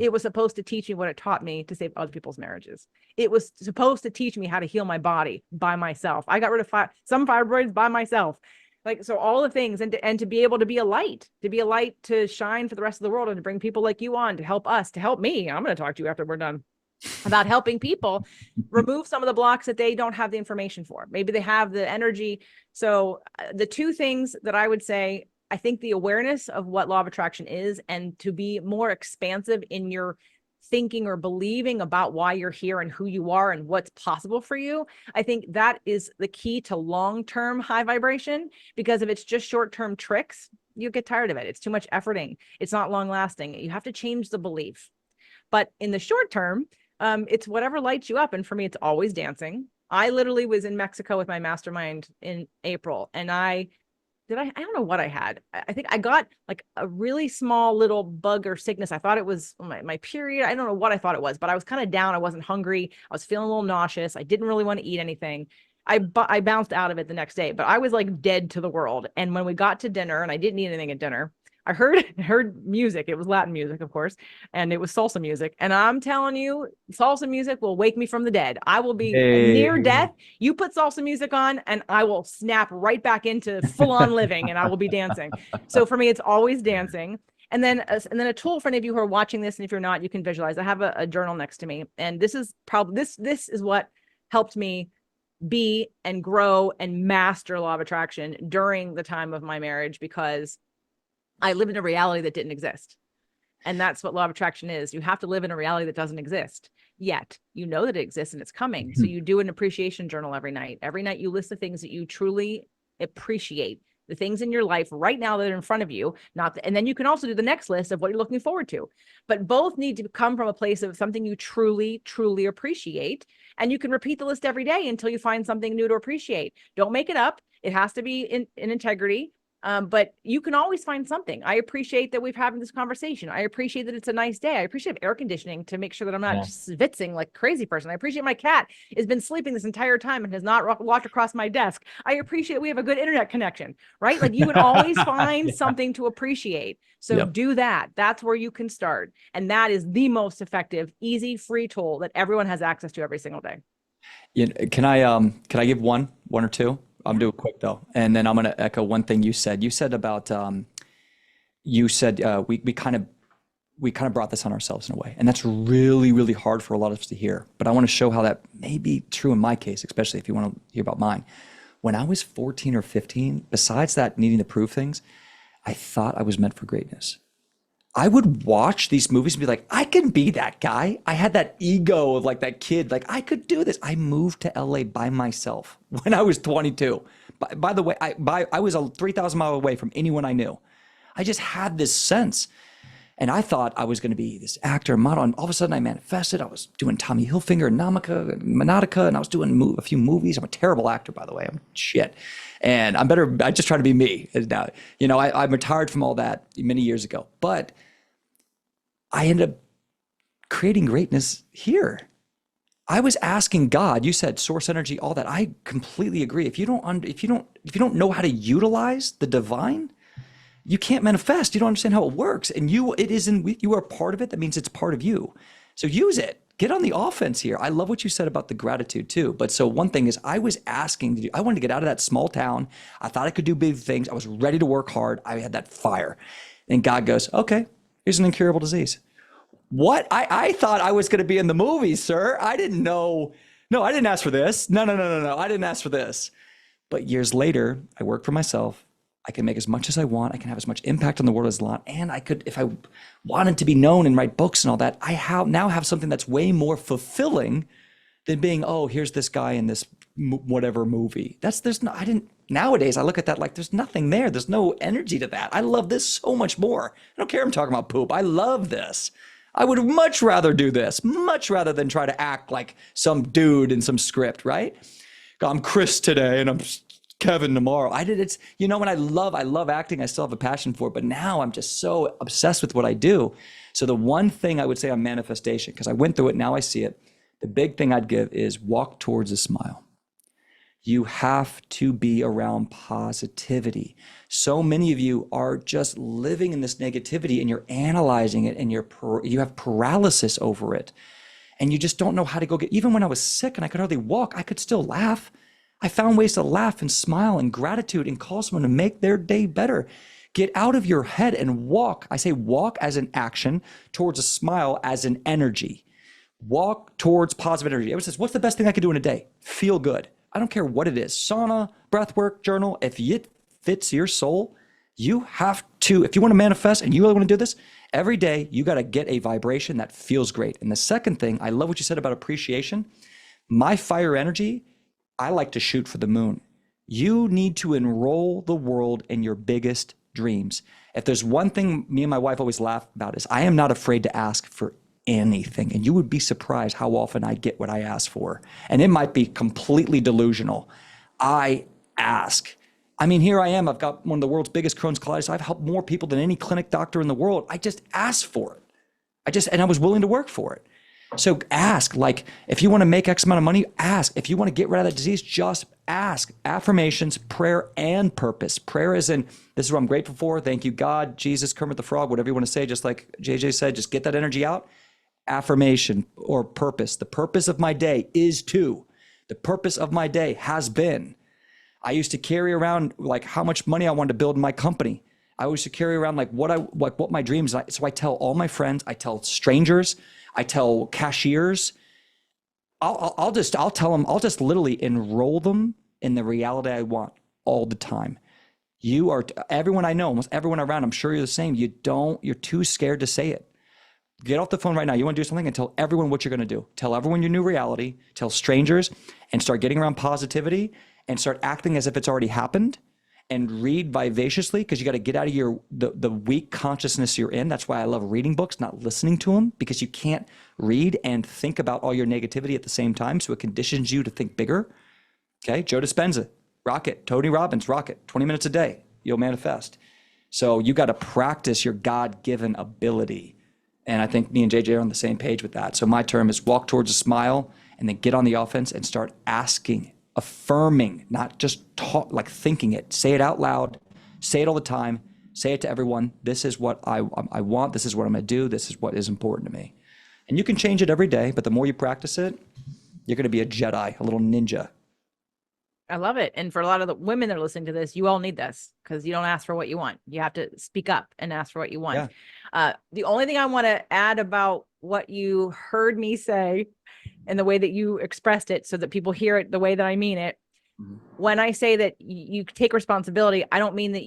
It was supposed to teach me what it taught me to save other people's marriages. It was supposed to teach me how to heal my body by myself. I got rid of some fibroids by myself. So all the things, and to be able to be a light to shine for the rest of the world, and to bring people like you on to help us, to help me. I'm going to talk to you after we're done about helping people remove some of the blocks that they don't have the information for. Maybe they have the energy. So the two things that I would say, I think the awareness of what law of attraction is, and to be more expansive in your thinking or believing about why you're here and who you are and what's possible for you. I think that is the key to long-term high vibration, because if it's just short-term tricks, you get tired of it. It's too much efforting. It's not long lasting. You have to change the belief. But in the short term, it's whatever lights you up. And for me, it's always dancing. I literally was in Mexico with my mastermind in April, and I don't know what I had. I think I got like a really small little bug or sickness. I thought it was my period. I don't know what I thought it was, but I was kind of down. I wasn't hungry. I was feeling a little nauseous. I didn't really want to eat anything. I bounced out of it the next day, but I was like dead to the world. And when we got to dinner, and I didn't eat anything at dinner, I heard music. It was Latin music, of course, and it was salsa music. And I'm telling you, salsa music will wake me from the dead. I will be near death. You put salsa music on, and I will snap right back into full-on living, and I will be dancing. So for me, it's always dancing. And then a tool for any of you who are watching this, and if you're not, you can visualize. I have a journal next to me, and this is probably this is what helped me be and grow and master law of attraction during the time of my marriage, because I lived in a reality that didn't exist. And that's what law of attraction is. You have to live in a reality that doesn't exist yet. You know that it exists and it's coming. So you do an appreciation journal every night. Every night you list the things that you truly appreciate, the things in your life right now that are in front of you. And then you can also do the next list of what you're looking forward to. But both need to come from a place of something you truly, truly appreciate. And you can repeat the list every day until you find something new to appreciate. Don't make it up. It has to be in integrity. But you can always find something. I appreciate that we've having this conversation. I appreciate that it's a nice day. I appreciate air conditioning to make sure that I'm not just schwitzing like a crazy person. I appreciate my cat has been sleeping this entire time and has not walked across my desk. I appreciate we have a good internet connection, right? Like you can always find something to appreciate. So do that. That's where you can start. And that is the most effective, easy, free tool that everyone has access to every single day. Can I give one or two? I'm doing quick though. And then I'm going to echo one thing you said. You said about, we kind of brought this on ourselves in a way. And that's really, really hard for a lot of us to hear. But I want to show how that may be true in my case, especially if you want to hear about mine. When I was 14 or 15, besides that needing to prove things, I thought I was meant for greatness. I would watch these movies and be like, I can be that guy. I had that ego of like that kid, like I could do this. I moved to LA by myself when I was 22. By the way, I was 3,000 miles away from anyone I knew. I just had this sense. And I thought I was going to be this actor, model. And all of a sudden I manifested. I was doing Tommy Hilfiger, Nautica, and I was doing a few movies. I'm a terrible actor, by the way. I'm shit. And I just try to be me. Now, I'm retired from all that many years ago. But I ended up creating greatness here. I was asking God, you said source energy, all that. I completely agree. If you don't know how to utilize the divine, you can't manifest. You don't understand how it works. And you are part of it. That means it's part of you. So use it. Get on the offense here. I love what you said about the gratitude too. But so one thing is I was asking to do, I wanted to get out of that small town. I thought I could do big things. I was ready to work hard. I had that fire. And God goes, okay, here's an incurable disease. What? I thought I was going to be in the movies, sir. I didn't know. No, I didn't ask for this. No, no, no, no, no. I didn't ask for this. But years later, I work for myself. I can make as much as I want. I can have as much impact on the world as I want. And I could, if I wanted to be known and write books and all that, now have something that's way more fulfilling than being, oh, here's this guy in this whatever movie. Nowadays I look at that like there's nothing there. There's no energy to that. I love this so much more. I don't care if I'm talking about poop. I love this. I would much rather do this, much rather than try to act like some dude in some script, right? I'm Chris today and I'm Kevin tomorrow. And I love acting. I still have a passion for it, but now I'm just so obsessed with what I do. So the one thing I would say on manifestation, because I went through it, now I see it. The big thing I'd give is walk towards a smile. You have to be around positivity. So many of you are just living in this negativity and you're analyzing it and you have paralysis over it. And you just don't know how to go even when I was sick and I could hardly walk, I could still laugh. I found ways to laugh and smile and gratitude and call someone to make their day better. Get out of your head and walk. I say walk as an action towards a smile as an energy. Walk towards positive energy. Everyone says, what's the best thing I can do in a day? Feel good. I don't care what it is. Sauna, breath work, journal. If it fits your soul, you have to, if you want to manifest and you really want to do this, every day you got to get a vibration that feels great. And the second thing, I love what you said about appreciation. My fire energy, I like to shoot for the moon. You need to enroll the world in your biggest dreams. If there's one thing me and my wife always laugh about is I am not afraid to ask for anything. And you would be surprised how often I get what I ask for. And it might be completely delusional. I ask. I mean, here I am. I've got one of the world's biggest Crohn's colitis. I've helped more people than any clinic doctor in the world. I just asked for it. And I was willing to work for it. So ask, like, if you want to make X amount of money, ask. If you want to get rid of that disease, just ask. Affirmations, prayer, and purpose. Prayer is in, this is what I'm grateful for. Thank you, God, Jesus, Kermit the Frog, whatever you want to say, just like JJ said, just get that energy out. Affirmation or purpose. The purpose of my day is to. The purpose of my day has been. I used to carry around like how much money I wanted to build in my company. I used to carry around like what my dreams are. So I tell all my friends, I tell strangers, I tell cashiers, I'll tell them, I'll just literally enroll them in the reality I want all the time. Everyone I know, almost everyone around, I'm sure you're the same. You're too scared to say it. Get off the phone right now. You want to do something and tell everyone what you're going to do. Tell everyone your new reality, tell strangers, and start getting around positivity and start acting as if it's already happened and read vivaciously, because you got to get out of the weak consciousness you're in. That's why I love reading books, not listening to them, because you can't read and think about all your negativity at the same time. So it conditions you to think bigger. Okay. Joe Dispenza, rocket. Tony Robbins, rocket. 20 minutes a day, you'll manifest. So you got to practice your God-given ability. And I think me and JJ are on the same page with that. So my term is walk towards a smile and then get on the offense and start asking, affirming, not just talk, like thinking it. Say it out loud. Say it all the time. Say it to everyone. This is what I want. This is what I'm going to do. This is what is important to me. And you can change it every day, but the more you practice it, you're going to be a Jedi, a little ninja. I love it. And for a lot of the women that are listening to this, you all need this, because you don't ask for what you want. You have to speak up and ask for what you want. Yeah. The only thing I want to add about what you heard me say and the way that you expressed it, so that people hear it the way that I mean it. Mm-hmm. When I say that you take responsibility, I don't mean that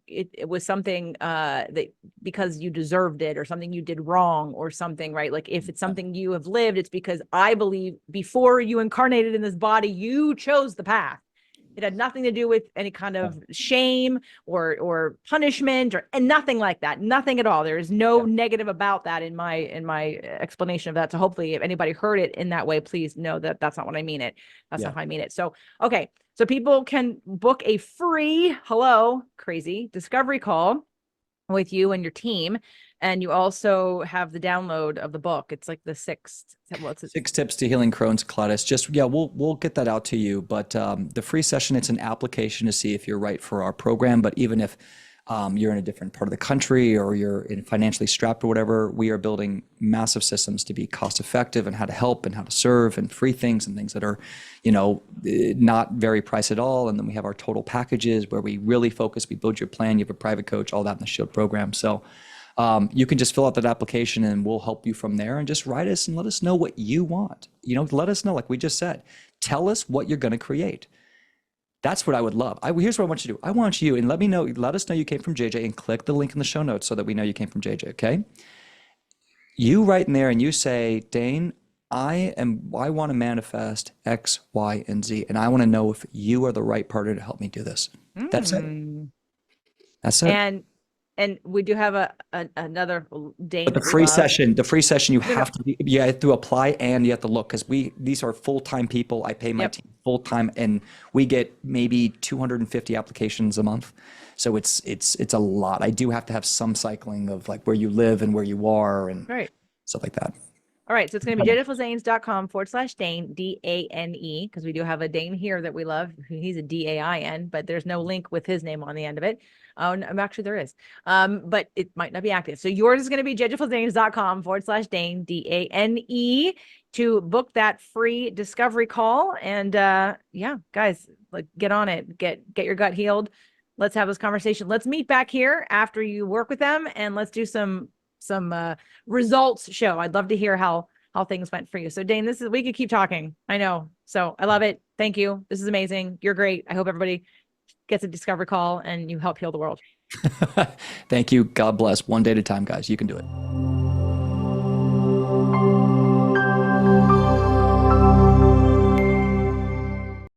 it was something that because you deserved it or something you did wrong or something, right? Like if it's something you have lived, it's because I believe before you incarnated in this body, you chose the path. It had nothing to do with any kind of shame or punishment and nothing like that. Nothing at all. There is no negative about that in my explanation of that. So hopefully if anybody heard it in that way, please know that that's not what I mean it. That's not how I mean it. So, okay. So people can book a free, crazy discovery call with you and your team. And you also have the download of the book. It's like the sixth, what's it? 6 tips to healing Crohn's colitis. Just yeah, we'll get that out to you. But the free session, it's an application to see if you're right for our program. But even if you're in a different part of the country or you're in financially strapped or whatever, we are building massive systems to be cost effective and how to help and how to serve and free things and things that are, not very priced at all. And then we have our total packages where we really focus. We build your plan. You have a private coach, all that in the Shield program. So you can just fill out that application and we'll help you from there, and just write us and let us know what you want. Let us know, like we just said, tell us what you're going to create. That's what I would love. Here's what I want you to do. I want you, and let us know you came from JJ, and click the link in the show notes so that we know you came from JJ. Okay. You write in there and you say, Dane, I want to manifest X, Y, and Z. And I want to know if you are the right partner to help me do this. That's it. That's it. And we do have another Dane But that we love. the free session, you No, no. have to apply and you have to look, because these are full-time people. I pay my Yep. team full-time and we get maybe 250 applications a month. So it's a lot. I do have to have some cycling of like where you live and where you are and Right. stuff like that. All right. So it's going to be jfzanes.com/Dane, DANE, because we do have a Dane here that we love. He's a DAIN, but there's no link with his name on the end of it. Oh, no, actually there is. But it might not be active. So yours is going to be jfzanes.com/Dane, DANE, to book that free discovery call. And yeah, guys, like get on it, get your gut healed. Let's have this conversation. Let's meet back here after you work with them, and let's do some results show. I'd love to hear how things went for you. So Dane, we could keep talking. I know. So I love it. Thank you. This is amazing. You're great. I hope everybody gets a discovery call and you help heal the world. Thank you. God bless. One day at a time, guys. You can do it.